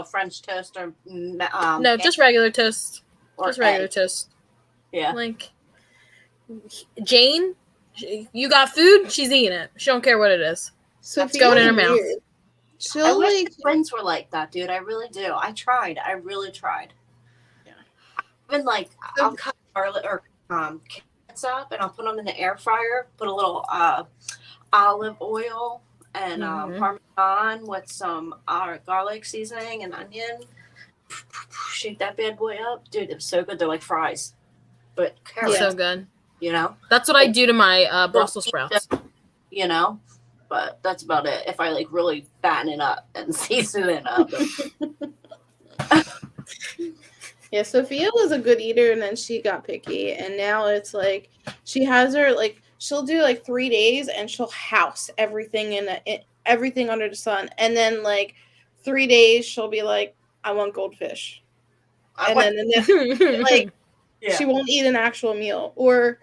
S3: French toast or
S2: no, just regular toast. Just regular toast.
S3: Yeah.
S2: Like Jane, you got food? She's eating it. She don't care what it is.
S1: So
S2: it's going in her mouth.
S3: I wish twins were like that, dude. I really do. I really tried. Even like I'll cut garlic or carrots up and I'll put them in the air fryer. Put a little olive oil and Parmesan with some garlic seasoning and onion. Shake that bad boy up, dude. It was so good. They're like fries, but carrots.
S2: So good.
S3: You know,
S2: that's what I do to my Brussels sprouts.
S3: You know, but that's about it. If I like really fatten it up and season it up.
S1: Yeah, Sophia was a good eater, and then she got picky, and now it's like she has her like she'll do like 3 days, and she'll house everything in everything under the sun, and then like 3 days she'll be like, I want goldfish, and then like she won't eat an actual meal, or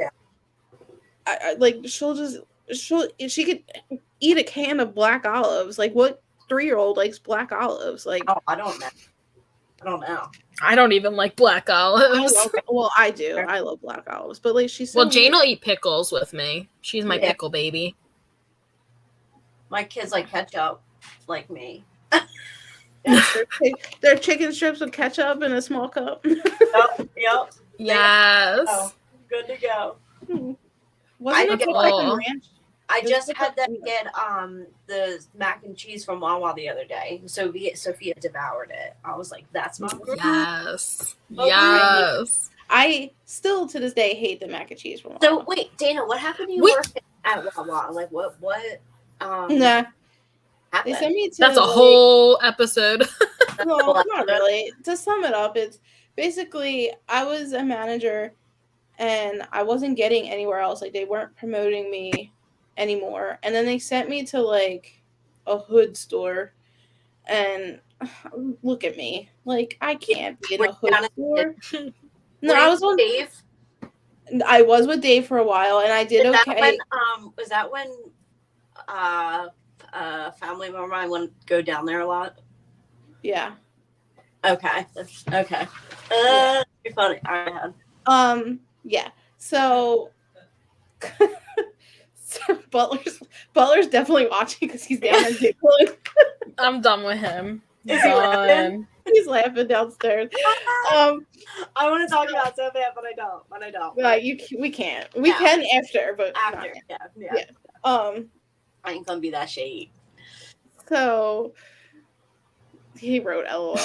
S1: like she could eat a can of black olives. Like, what 3-year-old likes black olives? Like,
S3: oh, I don't know.
S2: I don't even like black olives.
S1: I do. I love black olives, but like she's
S2: Jane will eat pickles with me. She's my pickle baby.
S3: My kids like ketchup, like me.
S1: They're chicken strips with ketchup in a small cup.
S3: Yep.
S2: Yes.
S3: Oh, good to go.
S1: Wasn't it like ranch?
S3: I just had them get the mac and cheese from Wawa the other day. Sophia devoured it. I was like, "That's my
S2: yes, yes."
S1: I still to this day hate the mac and cheese from Wawa.
S3: So wait, Dana, what happened to you working at Wawa? Like what?
S1: Nah. They sent me to.
S2: That's a whole episode.
S1: No, not really. To sum it up, it's basically I was a manager, and I wasn't getting anywhere else. Like they weren't promoting me anymore, and then they sent me to like a hood store, and look at me, like I can't be in a hood store. No, I was on
S3: Dave.
S1: I was with Dave for a while, and I did okay.
S3: Was that when family member of mine would go down there a lot?
S1: Yeah.
S3: Okay. You're funny. All right.
S1: Yeah. So Butler's definitely watching because he's down there giggling.
S2: I'm done with him.
S3: Is he laughing?
S1: He's laughing downstairs.
S3: I want to talk about it so bad, but I don't.
S1: We can't. We can after, but
S3: after. Yeah. I ain't gonna be that shady.
S1: So he wrote LOL.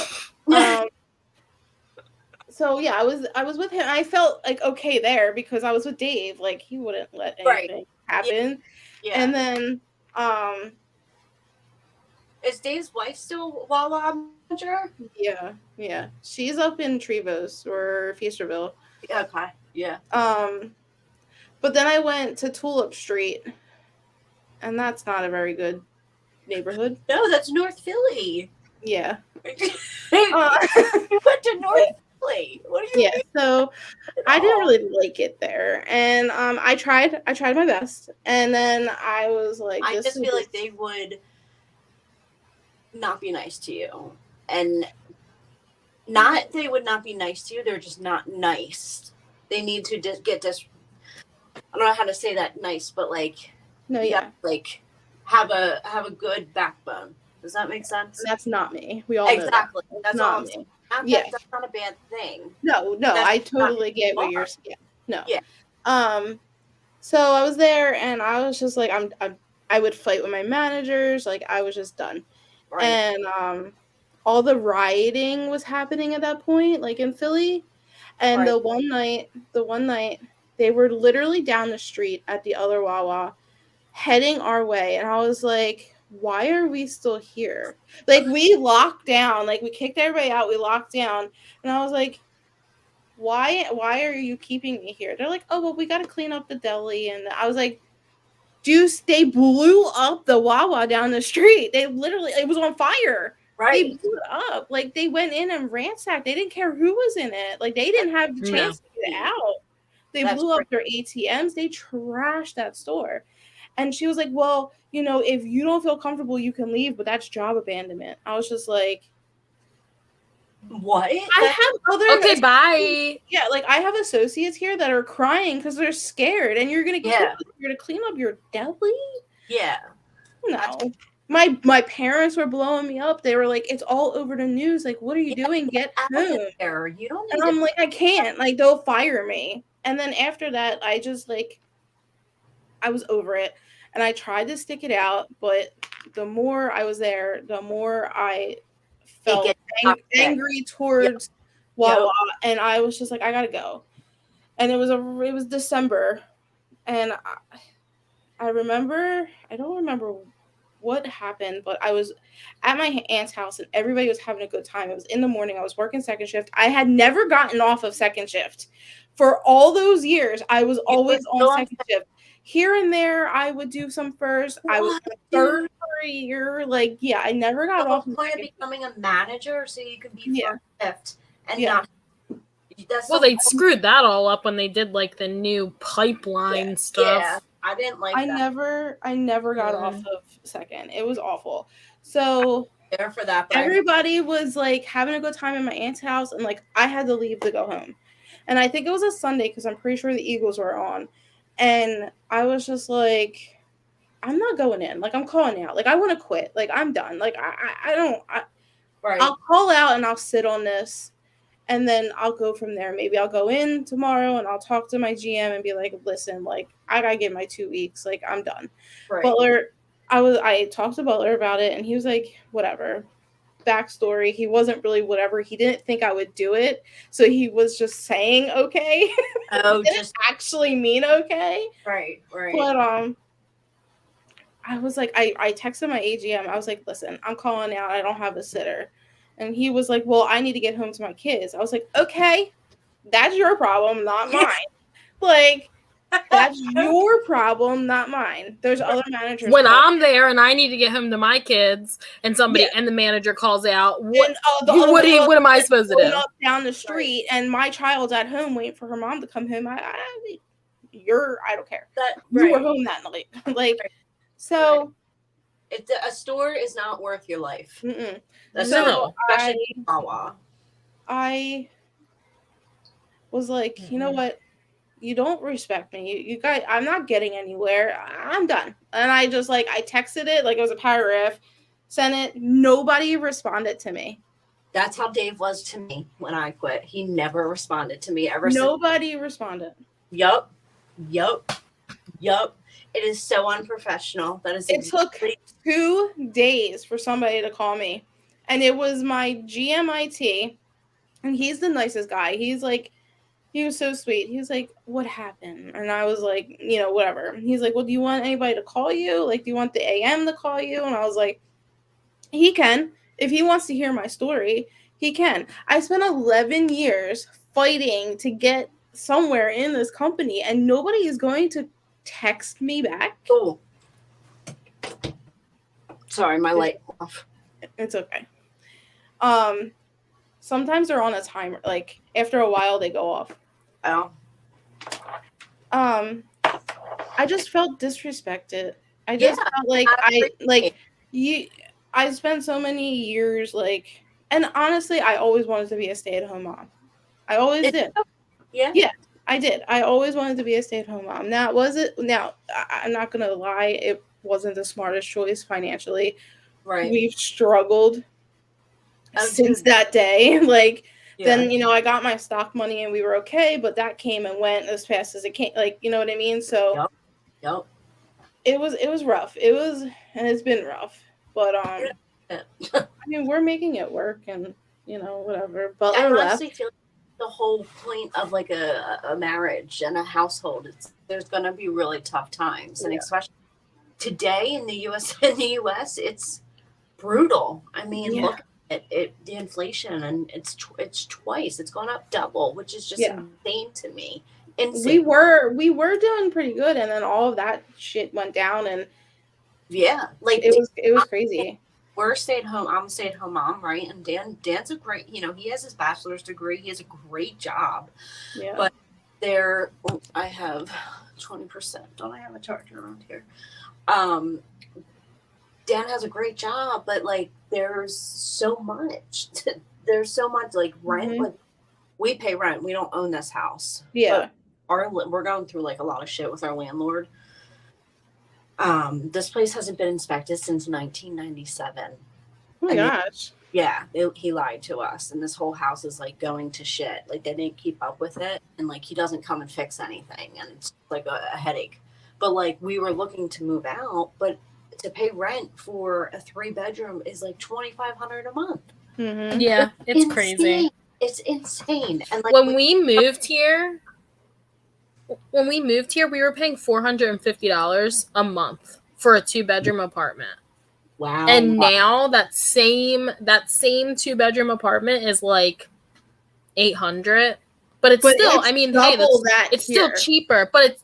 S1: So yeah, I was with him. I felt like okay there because I was with Dave. Like he wouldn't let anything happen. Yeah. And then
S3: is Dave's wife still Wawa manager?
S1: Yeah. She's up in Trevose or Feasterville.
S3: Okay. Yeah.
S1: But then I went to Tulip Street, and that's not a very good neighborhood.
S3: No, that's North Philly.
S1: Yeah.
S3: You went to North Philly. What do you mean?
S1: So I didn't really like it there, and I tried my best, and then I was like,
S3: I just feel like they would not be nice to you, and they would not be nice to you. They're just not nice. They need to get this. I don't know how to say that nice, but like, like have a good backbone. Does that make sense?
S1: That's not me. We all
S3: exactly.
S1: Know
S3: that's
S1: not
S3: all
S1: me.
S3: That's not a bad thing.
S1: No, I totally get what you're saying. No. Yeah. So I was there, and I was just like, I would fight with my managers. Like I was just done. Right. And all the rioting was happening at that point, like in Philly. And the one night, they were literally down the street at the other Wawa, heading our way, and I was like, why are we still here? Like, we locked down, like, we kicked everybody out, we locked down, and I was like, why are you keeping me here? They're like, oh, well, we got to clean up the deli, and I was like, they blew up the Wawa down the street. They literally, it was on fire. Right. They blew it up. Like, they went in and ransacked. They didn't care who was in it. Like, they didn't have the chance to get out. They blew up their ATMs. They trashed that store. And she was like, well, if you don't feel comfortable, you can leave, but that's job abandonment. I was just like,
S3: what?
S1: I have other...
S2: Okay, bye.
S1: Yeah, like, I have associates here that are crying because they're scared, and you're going to clean up your deli?
S3: Yeah.
S1: No. My parents were blowing me up. They were like, "It's all over the news. Like, what are you doing? Get home."
S3: There. You don't need
S1: and I'm like, "I can't. Like, they'll fire me." And then after that, I just like, I was over it, and I tried to stick it out. But the more I was there, the more I felt angry towards Wawa, and I was just like, I gotta go. And it was December, and I remember, I don't remember what happened, but I was at my aunt's house and everybody was having a good time. It was in the morning. I was working second shift. I had never gotten off of second shift. For all those years, I was always on second shift. Here and there, I would do some first. I was third for a year. Like, yeah, I never got off.
S3: The point of becoming a manager so you can be first shift and not.
S2: Well, they screwed that all up when they did like the new pipeline stuff.
S3: Yeah. I didn't like
S1: that. I never got off of second. It was awful. So
S3: there for that.
S1: Everybody was like having a good time in my aunt's house, and like I had to leave to go home. And I think it was a Sunday because I'm pretty sure the Eagles were on. And I was just like, I'm not going in. Like, I'm calling out. Like, I want to quit. Like, I'm done. Like, I don't. I'll call out and I'll sit on this. And then I'll go from there. Maybe I'll go in tomorrow and I'll talk to my GM and be like, listen, like, I gotta get my 2 weeks. Like, I'm done. Butler, I talked to Butler about it and he was like, whatever. Backstory, he wasn't really whatever. He didn't think I would do it. So he was just saying okay.
S3: Oh,
S1: just actually mean okay.
S3: Right.
S1: But I was like, I texted my AGM. I was like, listen, I'm calling out. I don't have a sitter. And he was like, well, I need to get home to my kids. I was like, okay, that's your problem, not mine. Like, that's your problem, not mine. There's other managers.
S2: When I'm there and I need to get home to my kids and somebody and the manager calls out, what am I supposed to do?
S1: Up down the street and my child's at home waiting for her mom to come home. I don't care. You were home that night. Like, so.
S3: A store is not worth your life.
S1: So I was like, you know what? You don't respect me. You guys, I'm not getting anywhere. I'm done. And I just like, I texted it like it was a paragraph, sent it. Nobody responded to me.
S3: That's how Dave was to me when I quit. He never responded to me ever.
S1: Nobody responded.
S3: Yup. It is so unprofessional.
S1: It took 2 days for somebody to call me. And it was my GMIT. And he's the nicest guy. He was so sweet. He was like, what happened? And I was like, whatever. He's like, well, do you want anybody to call you? Like, do you want the AM to call you? And I was like, he can. If he wants to hear my story, he can. I spent 11 years fighting to get somewhere in this company, and nobody is going to text me back.
S3: Oh, sorry, my light off.
S1: It's okay. Sometimes they're on a timer. Like after a while, they go off.
S3: Oh.
S1: I just felt disrespected. I just felt like I spent so many years like, and honestly, I always wanted to be a stay-at-home mom. I always did. Yeah. I did. I always wanted to be a stay-at-home mom. Now, I'm not going to lie. It wasn't the smartest choice financially.
S3: Right.
S1: We've struggled since that day. Like, then, I got my stock money and we were okay, but that came and went as fast as it came. Like, you know what I mean? So
S3: yep.
S1: It was rough. And it's been rough. But, I mean, we're making it work and, whatever. But
S3: I honestly feel the whole point of like a marriage and a household, there's going to be really tough times, and especially today in the US it's brutal. I mean, look at it, the inflation, and it's twice, it's gone up double, which is just insane to me. Insane.
S1: We were doing pretty good, and then all of that shit went down, and
S3: like
S1: it was crazy.
S3: I'm a stay-at-home mom, right? And Dan's a great, he has his bachelor's degree. He has a great job. Yeah. But I have 20%. Don't I have a charger around here? Dan has a great job, but like there's so much. Like rent. Like we pay rent. We don't own this house.
S1: Yeah.
S3: But we're going through like a lot of shit with our landlord. This place hasn't been inspected since 1997.
S1: Oh my gosh.
S3: Yeah, he lied to us, and this whole house is like going to shit. Like they didn't keep up with it, and like he doesn't come and fix anything, and it's like a headache. But like we were looking to move out, but to pay rent for a 3-bedroom is like $2,500 a month.
S1: Mm-hmm.
S2: Yeah, it's crazy.
S3: It's insane. And like
S2: when we moved here, we were paying $450 a month for a 2-bedroom apartment.
S3: Wow.
S2: And now that same 2-bedroom apartment is like $800. But it's still, I mean, hey, it's still cheaper, but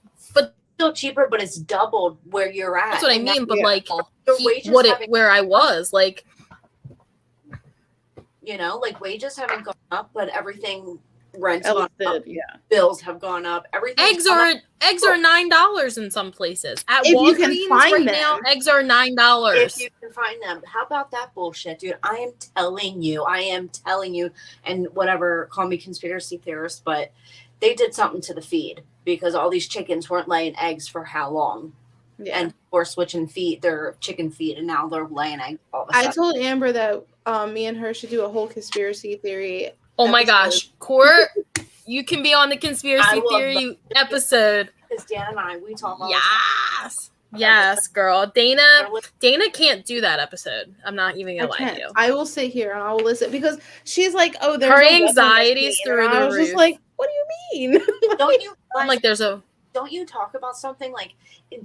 S3: still cheaper, but it's doubled where you're at.
S2: That's what I mean. But like where I was, like,
S3: you know, like wages haven't gone up, but everything, rent's
S1: gone
S3: up, bills have gone up, everything.
S2: Eggs are $9 in some places. At Walgreens right now, eggs are $9.
S3: If you can find them. How about that bullshit, dude? I am telling you, and whatever, call me conspiracy theorist, but they did something to the feed because all these chickens weren't laying eggs for how long? Yeah. And we're switching their chicken feed, and now they're laying eggs all of a sudden.
S1: I told Amber that me and her should do a whole conspiracy theory.
S2: Oh my gosh, Court, you can be on the conspiracy theory episode.
S3: Because Dan and we talk about
S2: Yes, girl. Dana can't do that episode. I'm not even gonna lie to you.
S1: I will sit here and I will listen because she's like, oh, there's
S2: her anxiety's through the roof. I was
S1: just like, what do you mean?
S3: Don't you?
S2: I'm like,
S3: don't you talk about something like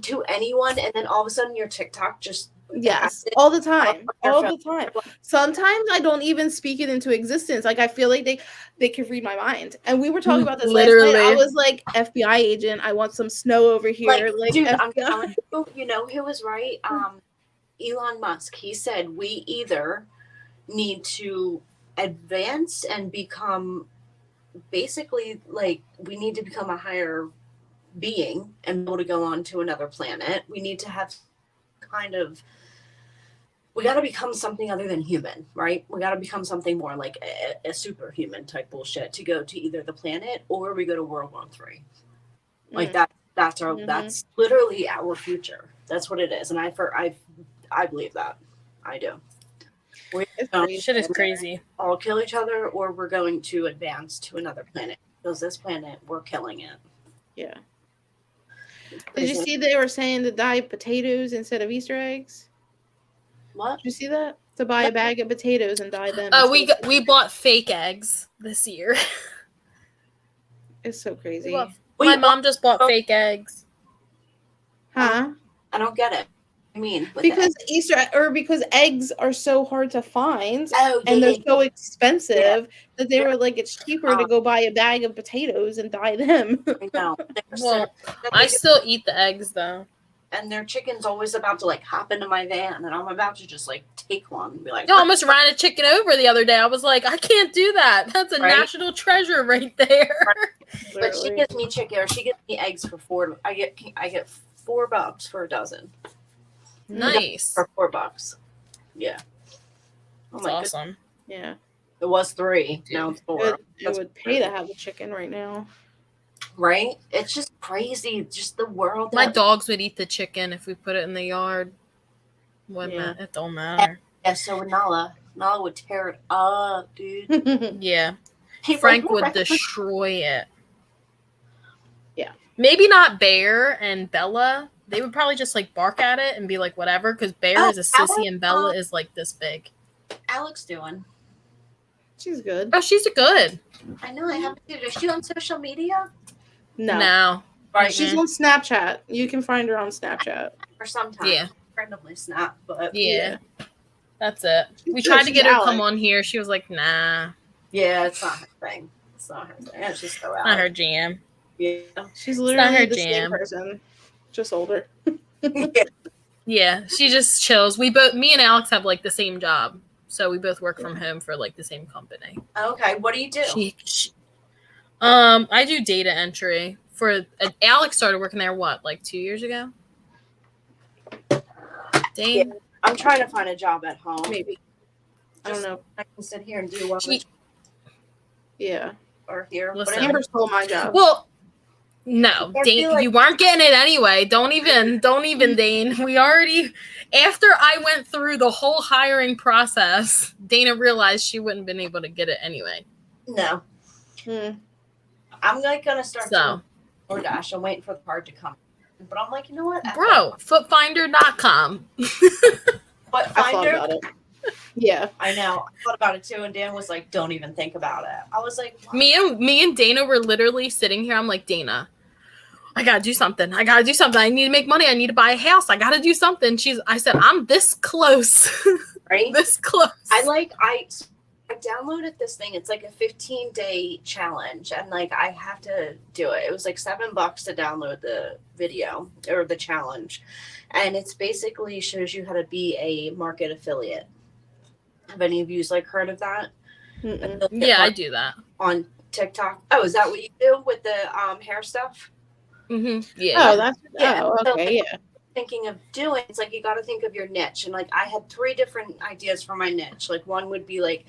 S3: to anyone and then all of a sudden your TikTok just
S1: all the time. Sometimes I don't even speak it into existence. Like I feel like they can read my mind. And we were talking about this last night. I was like, FBI agent, I want some snow over here. Like
S3: dude,
S1: FBI.
S3: I'm telling you know who was right? Elon Musk. He said we either need to advance and become basically like we need to become a higher being and be able to go on to another planet. We need to have we got to become something other than human, right? We got to become something more like a superhuman type bullshit to go to either the planet or we go to World War III. Like that's literally our future. That's what it is. And I believe that. I do.
S2: Shit is crazy.
S3: All kill each other or we're going to advance to another planet because this planet, we're killing it.
S1: Yeah. Did you see they were saying to dye potatoes instead of Easter eggs?
S3: What?
S1: Did you see that? To buy a bag of potatoes and dye them.
S2: Oh, we bought fake eggs this year.
S1: It's so crazy.
S2: My mom just bought fake eggs.
S1: Huh?
S3: I don't get it. I mean,
S1: because eggs are so hard to find and they're so expensive that they were like, it's cheaper to go buy a bag of potatoes and dye them.
S3: I know.
S2: Well, I still eat the eggs though.
S3: And their chicken's always about to like hop into my van and I'm about to just like take one and be like,
S2: I almost ran a chicken over the other day. I was like, I can't do that. That's a national treasure right there.
S3: But she gives me chicken or she gives me eggs for $4. I get $4 for a dozen.
S2: Nice.
S3: For $4. Yeah.
S2: Oh my awesome.
S1: God. Yeah.
S3: It was 3. Now it's 4.
S1: It would pay to have a chicken right now.
S3: Right? It's just crazy. Just the world.
S2: My dogs would eat the chicken if we put it in the yard. It don't matter.
S3: Yeah, so would Nala. Nala would tear it up, dude.
S2: Yeah. Frank would destroy it.
S1: Yeah.
S2: Maybe not Bear and Bella. They would probably just like bark at it and be like, whatever, because Bear is a sissy and Bella is like this big.
S3: Alex doing?
S1: She's good.
S2: Oh, she's good.
S3: I know. I haven't seen her. Is she on social media?
S2: No.
S1: Right. She's on Snapchat. You can find her on Snapchat.
S3: Or sometimes.
S2: Yeah.
S3: Randomly Snap, but
S2: yeah. That's it. We tried to get her to come on here. She was like, nah.
S3: Yeah, it's not her thing. It's not her thing. It's just so
S2: not her jam.
S3: Yeah.
S1: She's literally the same person. Just older.
S2: Yeah, she just chills. Me and Alex have like the same job, so we both work from home for like the same company.
S3: Okay, what do you do?
S2: I do data entry for. Alex started working there like 2 years ago. Dang.
S3: Yeah, I'm trying to find a job at home.
S1: Maybe. I don't know.
S3: I can sit here and do
S1: yeah.
S3: Or here.
S1: Listen, Amber stole my job.
S2: Well, No, Dane, like, you weren't getting it anyway. Don't even, Dane. We already, after I went through the whole hiring process, Dana realized she wouldn't have been able to get it anyway.
S3: No. I'm like gonna start doing DoorDash. I'm waiting for the card to come. But I'm like, you know what?
S2: Bro, footfinder.com.
S3: But
S1: I thought about it. Yeah.
S3: I know. I thought about it too, and Dan was like, don't even think about it. I was like, what?
S2: Me and Dana were literally sitting here. I'm like, Dana, I gotta do something. I need to make money. I need to buy a house. I gotta do something. I said, I'm this close.
S3: Right?
S2: This close.
S3: I downloaded this thing. It's like a 15-day challenge, and like I have to do it. It was like $7 to download the video or the challenge, and it's basically shows you how to be a market affiliate. Have any of you like heard of that?
S2: Yeah, I do that
S3: on TikTok. Oh, is that what you do with the hair stuff?
S2: Yeah.
S1: Oh, that's okay.
S3: So, thinking of doing, it's like you got to think of your niche, and like I had 3 different ideas for my niche. Like one would be like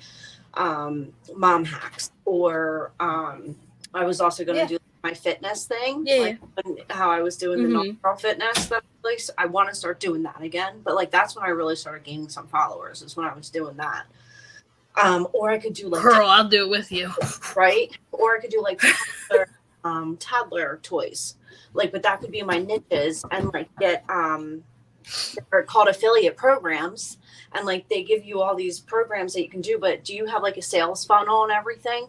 S3: mom hacks, or I was also going to do my fitness thing, like how I was doing the non-girl fitness. That place, I want to start doing that again, but like that's when I really started gaining some followers, is when I was doing that. Or I could do like
S2: girl, I'll do it with you,
S3: right? Or I could do like toddler toys. Like, but that could be my niches, and like get they're called affiliate programs, and like they give you all these programs that you can do. But do you have like a sales funnel and everything?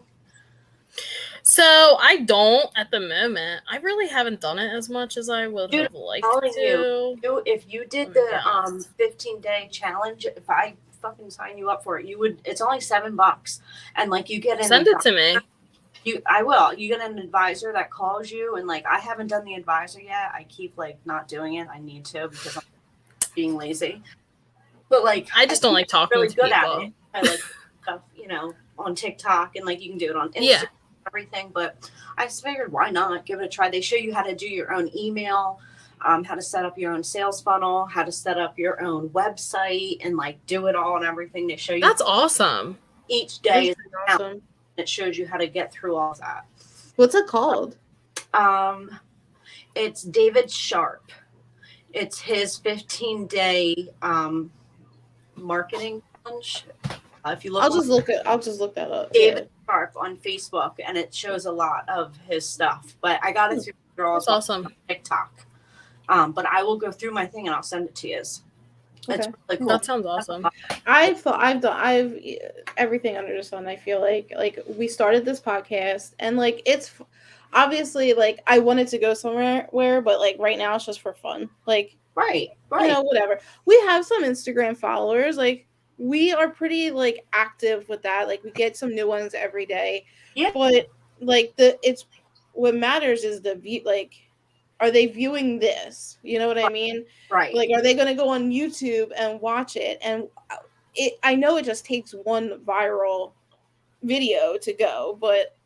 S2: So I don't at the moment. I really haven't done it as much as I would have liked to.
S3: If you did the 15-day challenge, if I fucking sign you up for it, it's only $7, and like you get
S2: send it to me.
S3: I will. You get an advisor that calls you, and like I haven't done the advisor yet. I keep like not doing it. I need to because I'm being lazy. But like
S2: I just don't like talking
S3: really
S2: to
S3: good
S2: people.
S3: At it. I like stuff, on TikTok, and like you can do it on Instagram, everything. But I just figured, why not give it a try? They show you how to do your own email, how to set up your own sales funnel, how to set up your own website, and like do it all and everything. They show you.
S2: That's awesome.
S3: Each day is awesome. It shows you how to get through all that.
S1: What's it called?
S3: It's David Sharp. It's his 15-day marketing challenge. If you look,
S1: I'll just look that up.
S3: David Sharp on Facebook, and it shows a lot of his stuff. But I got it through girls on TikTok. But I will go through my thing and I'll send it to you. It's really cool.
S2: That sounds awesome.
S1: I've everything under the sun. I feel like we started this podcast, and like it's obviously like I wanted to go somewhere but like right now it's just for fun. Like
S3: right.
S1: Whatever. We have some Instagram followers. Like we are pretty like active with that. Like we get some new ones every day.
S3: Yeah.
S1: But like it's what matters is the view. Like, are they viewing this? You know what I mean?
S3: Right.
S1: Like, are they going to go on YouTube and watch it? And I know it just takes one viral video to go, but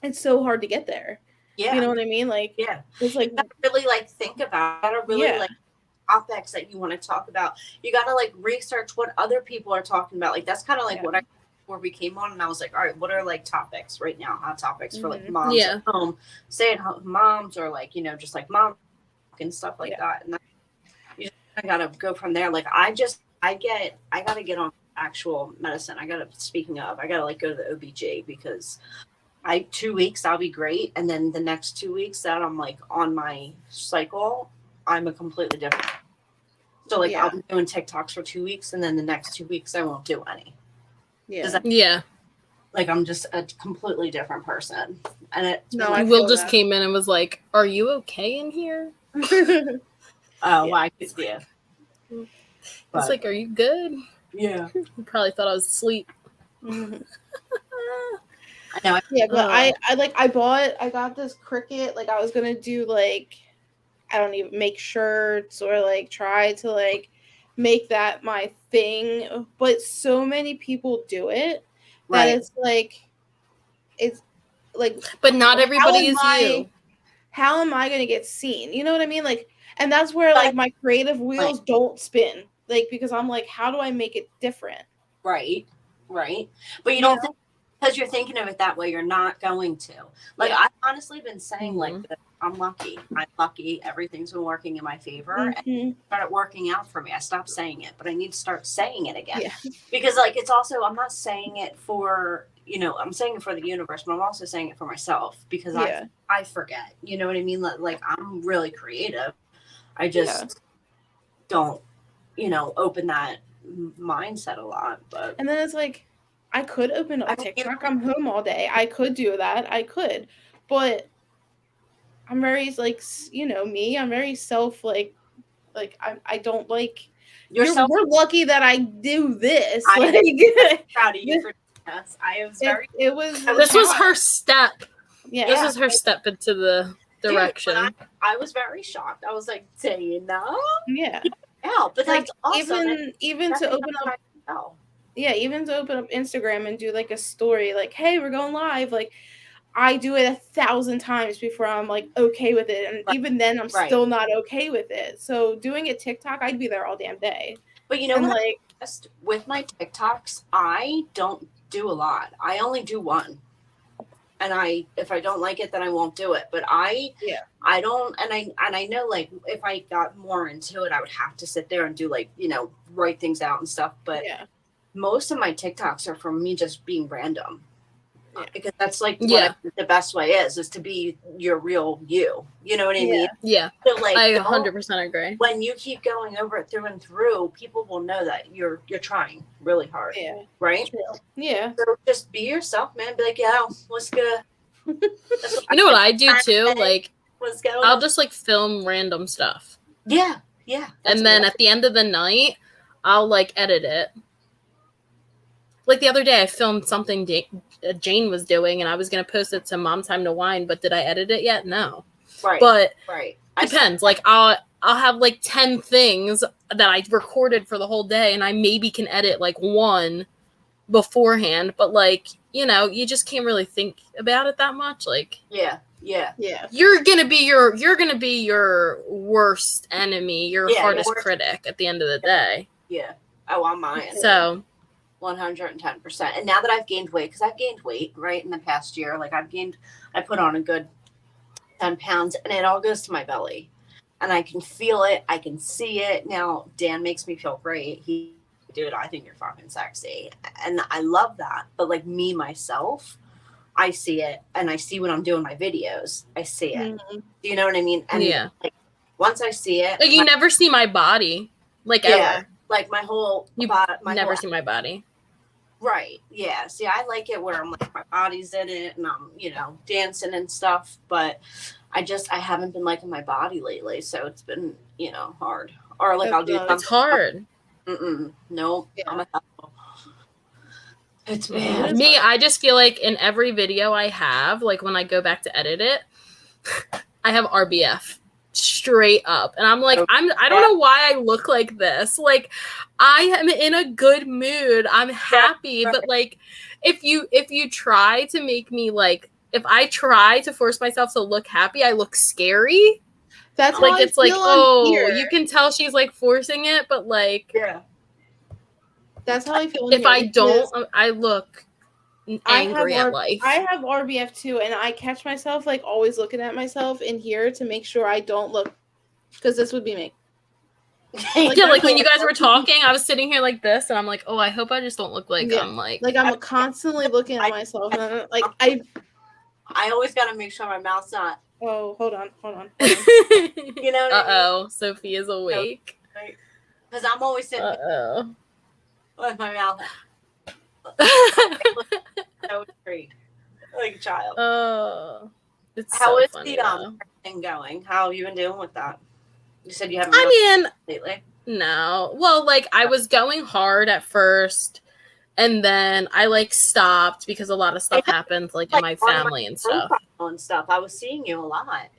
S1: it's so hard to get there.
S3: Yeah.
S1: You know what I mean? Like, it's like,
S3: you gotta really like think about it. You gotta really like topics that you want to talk about. You gotta like research what other people are talking about. Like, that's kind of like what I before we came on, and I was like, all right, what are like topics right now? Hot topics for like moms at home, stay-at-home moms, or like just like mom and stuff like that. And I gotta go from there. Like I gotta get on actual medicine. I gotta like go to the OBG, because 2 weeks I'll be great, and then the next 2 weeks that I'm like on my cycle, I'm a completely different. So like I'll be doing TikToks for 2 weeks, and then the next 2 weeks I won't do any. Like I'm just a completely different person. And
S2: Will just came in and was like, "Are you okay in here?"
S3: I could see it.
S2: It's like, "Are you good?"
S3: Yeah.
S2: You probably thought I was asleep.
S1: Mm-hmm.
S3: I know.
S1: Yeah, but I got this Cricut. Like I was gonna do like, I don't even make shirts or like try to like make that my thing, but so many people do it that it's like
S2: but not everybody is you.
S1: How am I gonna get seen? You know what I mean? Like, and that's where like my creative wheels don't spin, like, because I'm like, how do I make it different?
S3: Right But you don't think, because you're thinking of it that way, you're not going to. Like I've honestly been saying like I'm lucky. I'm lucky. Everything's been working in my favor. And it started working out for me. I stopped saying it, but I need to start saying it again. Yeah. Because like, it's also, I'm not saying it for, you know, I'm saying it for the universe, but I'm also saying it for myself because I forget, you know what I mean? Like I'm really creative. I just don't, you know, open that mindset a lot. But
S1: and then it's like, I could open up TikTok. I'm home all day. I could do that. I could, but I'm very like, you know me. I'm very I don't like. We're lucky that I do this.
S3: I'm proud of you for this. I was
S2: This was her step. Yeah, this is her step into the direction.
S3: Dude, I was very shocked. I was like, Dana.
S1: Yeah.
S3: Yeah, but that's awesome.
S1: Even to open up. Yeah, even to open up Instagram and do like a story, like, hey, we're going live, like. I do it 1,000 times before I'm like okay with it, and even then I'm still not okay with it. So doing it TikTok, I'd be there all damn day.
S3: But you know what? Like with my TikToks, I don't do a lot. I only do one, and if I don't like it, then I won't do it. But I don't, and I know like if I got more into it, I would have to sit there and do like, you know, write things out and stuff. But most of my TikToks are from me just being random. Because that's like what the best way is to be your real you. You know what I mean?
S2: Yeah.
S3: So like
S2: I 100% agree.
S3: When you keep going over it through and through, people will know that you're trying really hard. Yeah. Right?
S1: True. Yeah.
S3: So just be yourself, man. Be like, yeah, what's good?
S2: You know what I do too? Like I'll just like film random stuff.
S3: Yeah. Yeah.
S2: And then at the end of the night, I'll like edit it. Like the other day, I filmed something Jane was doing, and I was going to post it to Mom Time to Wine, but did I edit it yet? No.
S3: Right.
S2: But depends. Like I'll have like 10 things that I recorded for the whole day, and I maybe can edit like one beforehand. But like, you know, you just can't really think about it that much. Like
S3: yeah.
S2: You're gonna be your worst enemy, your hardest critic at the end of the day.
S3: Yeah. Oh, I'm mine.
S2: So.
S3: 110%. And now that I've gained weight, because I've gained weight right in the past year, like I put on a good 10 pounds, and it all goes to my belly, and I can feel it. I can see it. Now Dan makes me feel great. Dude, I think you're fucking sexy, and I love that. But like me myself, I see it, and I see when I'm doing my videos, I see it. Do you know what I mean? And like once I see it,
S2: like you never see my body, like ever.
S3: Like my whole
S2: body. Never see my body.
S3: Right. Yeah. See, I like it where I'm like my body's in it and I'm, you know, dancing and stuff. But I haven't been liking my body lately, so it's been, you know, hard. Or like I'll do something.
S2: It's hard.
S3: No. Yeah. I'm a hell. It's bad.
S2: Me, I just feel like in every video I have, like when I go back to edit it, I have RBF. Straight up, and I'm like, I don't know why I look like this. Like I am in a good mood, I'm happy, but like if you try to make me like, if I try to force myself to look happy, I look scary.
S1: That's
S2: like it's like, oh, you can tell she's like forcing it, but like
S1: that's how I feel.
S2: If I don't, I look angry at life.
S1: I have RBF too, and I catch myself like always looking at myself in here to make sure I don't look, because this would be me.
S2: Like when you guys were talking, I was sitting here like this, and I'm like, oh, I hope I just don't look like I'm like
S1: I'm constantly looking at myself, and I'm like
S3: I always gotta make sure my mouth's not.
S1: Oh, hold on.
S3: You know.
S2: Uh-oh, Sophia's awake.
S3: Because I'm always sitting with my mouth. So intrigued, like a child.
S2: Oh, it's
S3: how
S2: so
S3: is
S2: funny,
S3: the thing going? How have you been doing with that? You said you haven't. Lately.
S2: No. Well, like I was going hard at first, and then I like stopped because a lot of stuff happened, like in my family and stuff.
S3: I was seeing you a lot.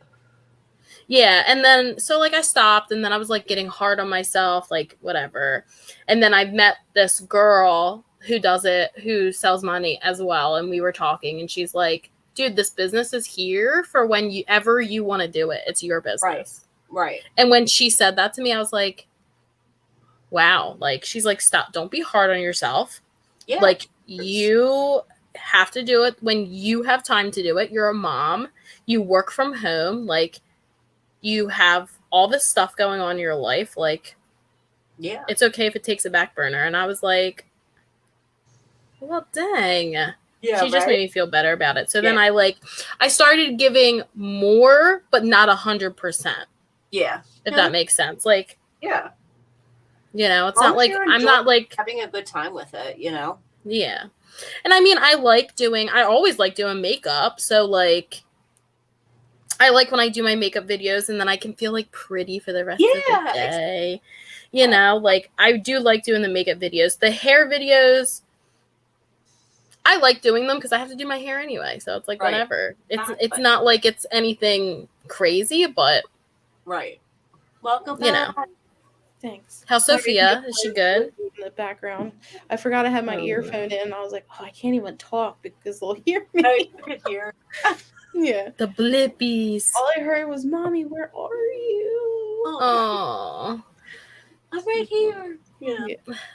S2: Yeah, and then so like I stopped, and then I was like getting hard on myself, like whatever. And then I met this girl who sells money as well, and we were talking, and she's like, dude, this business is here for whenever you want to do it. It's your business.
S3: Right.
S2: And when she said that to me, I was like, wow. Like she's like, stop, don't be hard on yourself.
S3: Yeah.
S2: Like you have to do it when you have time to do it. You're a mom. You work from home. Like, you have all this stuff going on in your life. Like,
S3: yeah,
S2: it's okay if it takes a back burner. And I was like, well, dang.
S3: yeah,
S2: she just made me feel better about it. So then I started giving more, but not 100%.
S3: Yeah.
S2: If that makes sense. Like,
S3: yeah.
S2: You know, it's not like I'm not like
S3: having a good time with it, you know?
S2: Yeah. And I mean, I always like doing makeup. So like, I like when I do my makeup videos and then I can feel like pretty for the rest of the day. You know, like I do like doing the makeup videos. The hair videos, I like doing them because I have to do my hair anyway. So it's like whatever. It's not like it's anything crazy, but
S3: welcome back.
S2: You know.
S1: Thanks.
S2: How's Sophia? Is she good?
S1: In the background. I forgot I had my earphone in. I was like, oh, I can't even talk because they'll hear me.
S3: Oh, you could hear.
S1: Yeah.
S2: The blippies.
S1: All I heard was, Mommy, where are you?
S2: Oh.
S3: I'm right here. Yeah.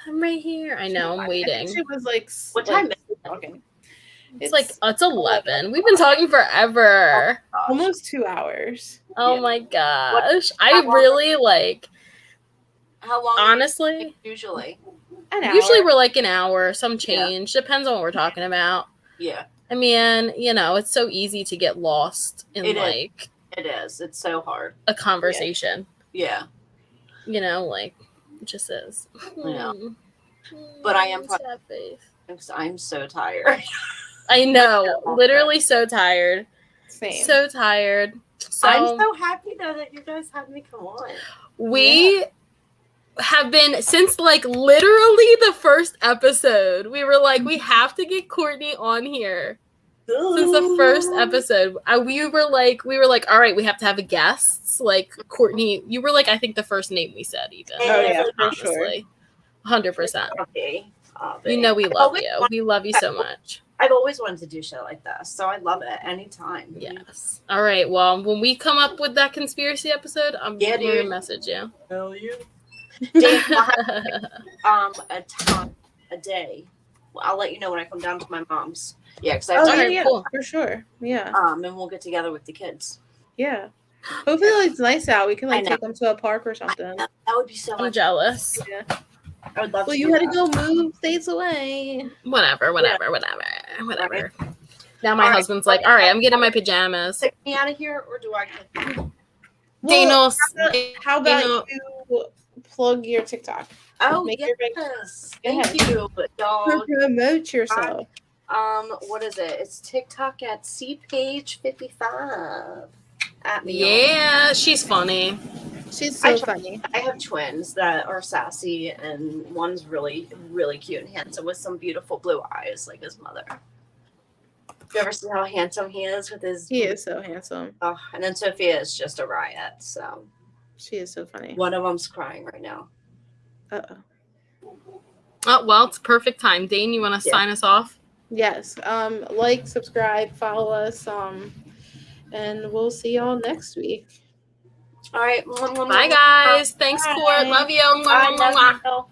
S2: I'm right here. I know, I'm waiting.
S1: She was like,
S3: what time is
S1: it? Talking.
S2: It's 11. We've been talking forever.
S1: Almost 2 hours.
S2: Oh my gosh. I really like.
S3: How long?
S2: Honestly,
S3: usually
S2: we're like an hour, some change. Depends on what we're talking about.
S3: Yeah.
S2: I mean, you know, it's so easy to get lost in
S3: it is. It's so hard.
S2: A conversation.
S3: Yeah.
S2: You know, like it just is.
S3: Yeah. But I am I'm so tired.
S2: I know. Literally so tired.
S1: Same.
S2: So tired. So,
S3: I'm so happy though that you guys had me come on.
S2: We have been since like literally the first episode. We were like, we have to get Courtney on here. Since the first episode, we were like, all right, we have to have a guest. Like Courtney, you were like, I think the first name we said even.
S1: Oh yeah, for
S2: honestly, 100%.
S3: Okay.
S2: You know we love you. We love you so much.
S3: I've always wanted to do shit like this, so I love it anytime.
S2: Yes. All right. Well, when we come up with that conspiracy episode, I'm gonna message you.
S3: Hell you. A day. Well, I'll let you know when I come down to my mom's. Yeah, because
S1: cool. For sure. Yeah.
S3: And we'll get together with the kids.
S1: Yeah. Hopefully it's nice out. We can like take them to a park or something.
S3: That would be so much.
S2: I'm jealous.
S1: Yeah.
S3: I would love
S1: to. Well, you had to go move states away.
S2: Whatever. Now my husband's like, all right, I'm getting my pajamas.
S3: Take me out of here, or do I get
S2: Dana,
S1: how about you plug your TikTok?
S3: Oh,
S1: Make
S3: yes. Thank you, dog.
S1: Promote yourself.
S3: What is it? It's TikTok at cpage55. At me.
S2: Yeah, she's funny.
S1: She's so funny.
S3: I have twins that are sassy, and one's really, really cute and handsome with some beautiful blue eyes, like his mother. You ever see how handsome he is with his?
S1: He is so handsome.
S3: Oh, and then Sophia is just a riot. So
S1: she is so funny.
S3: One of them's crying right now.
S2: Oh well, it's perfect time. Dane, you want to sign us off?
S1: Yes. Like, subscribe, follow us. And we'll see y'all next week.
S3: All right.
S2: Bye, guys. Thanks, Court. Love you.
S3: Bye.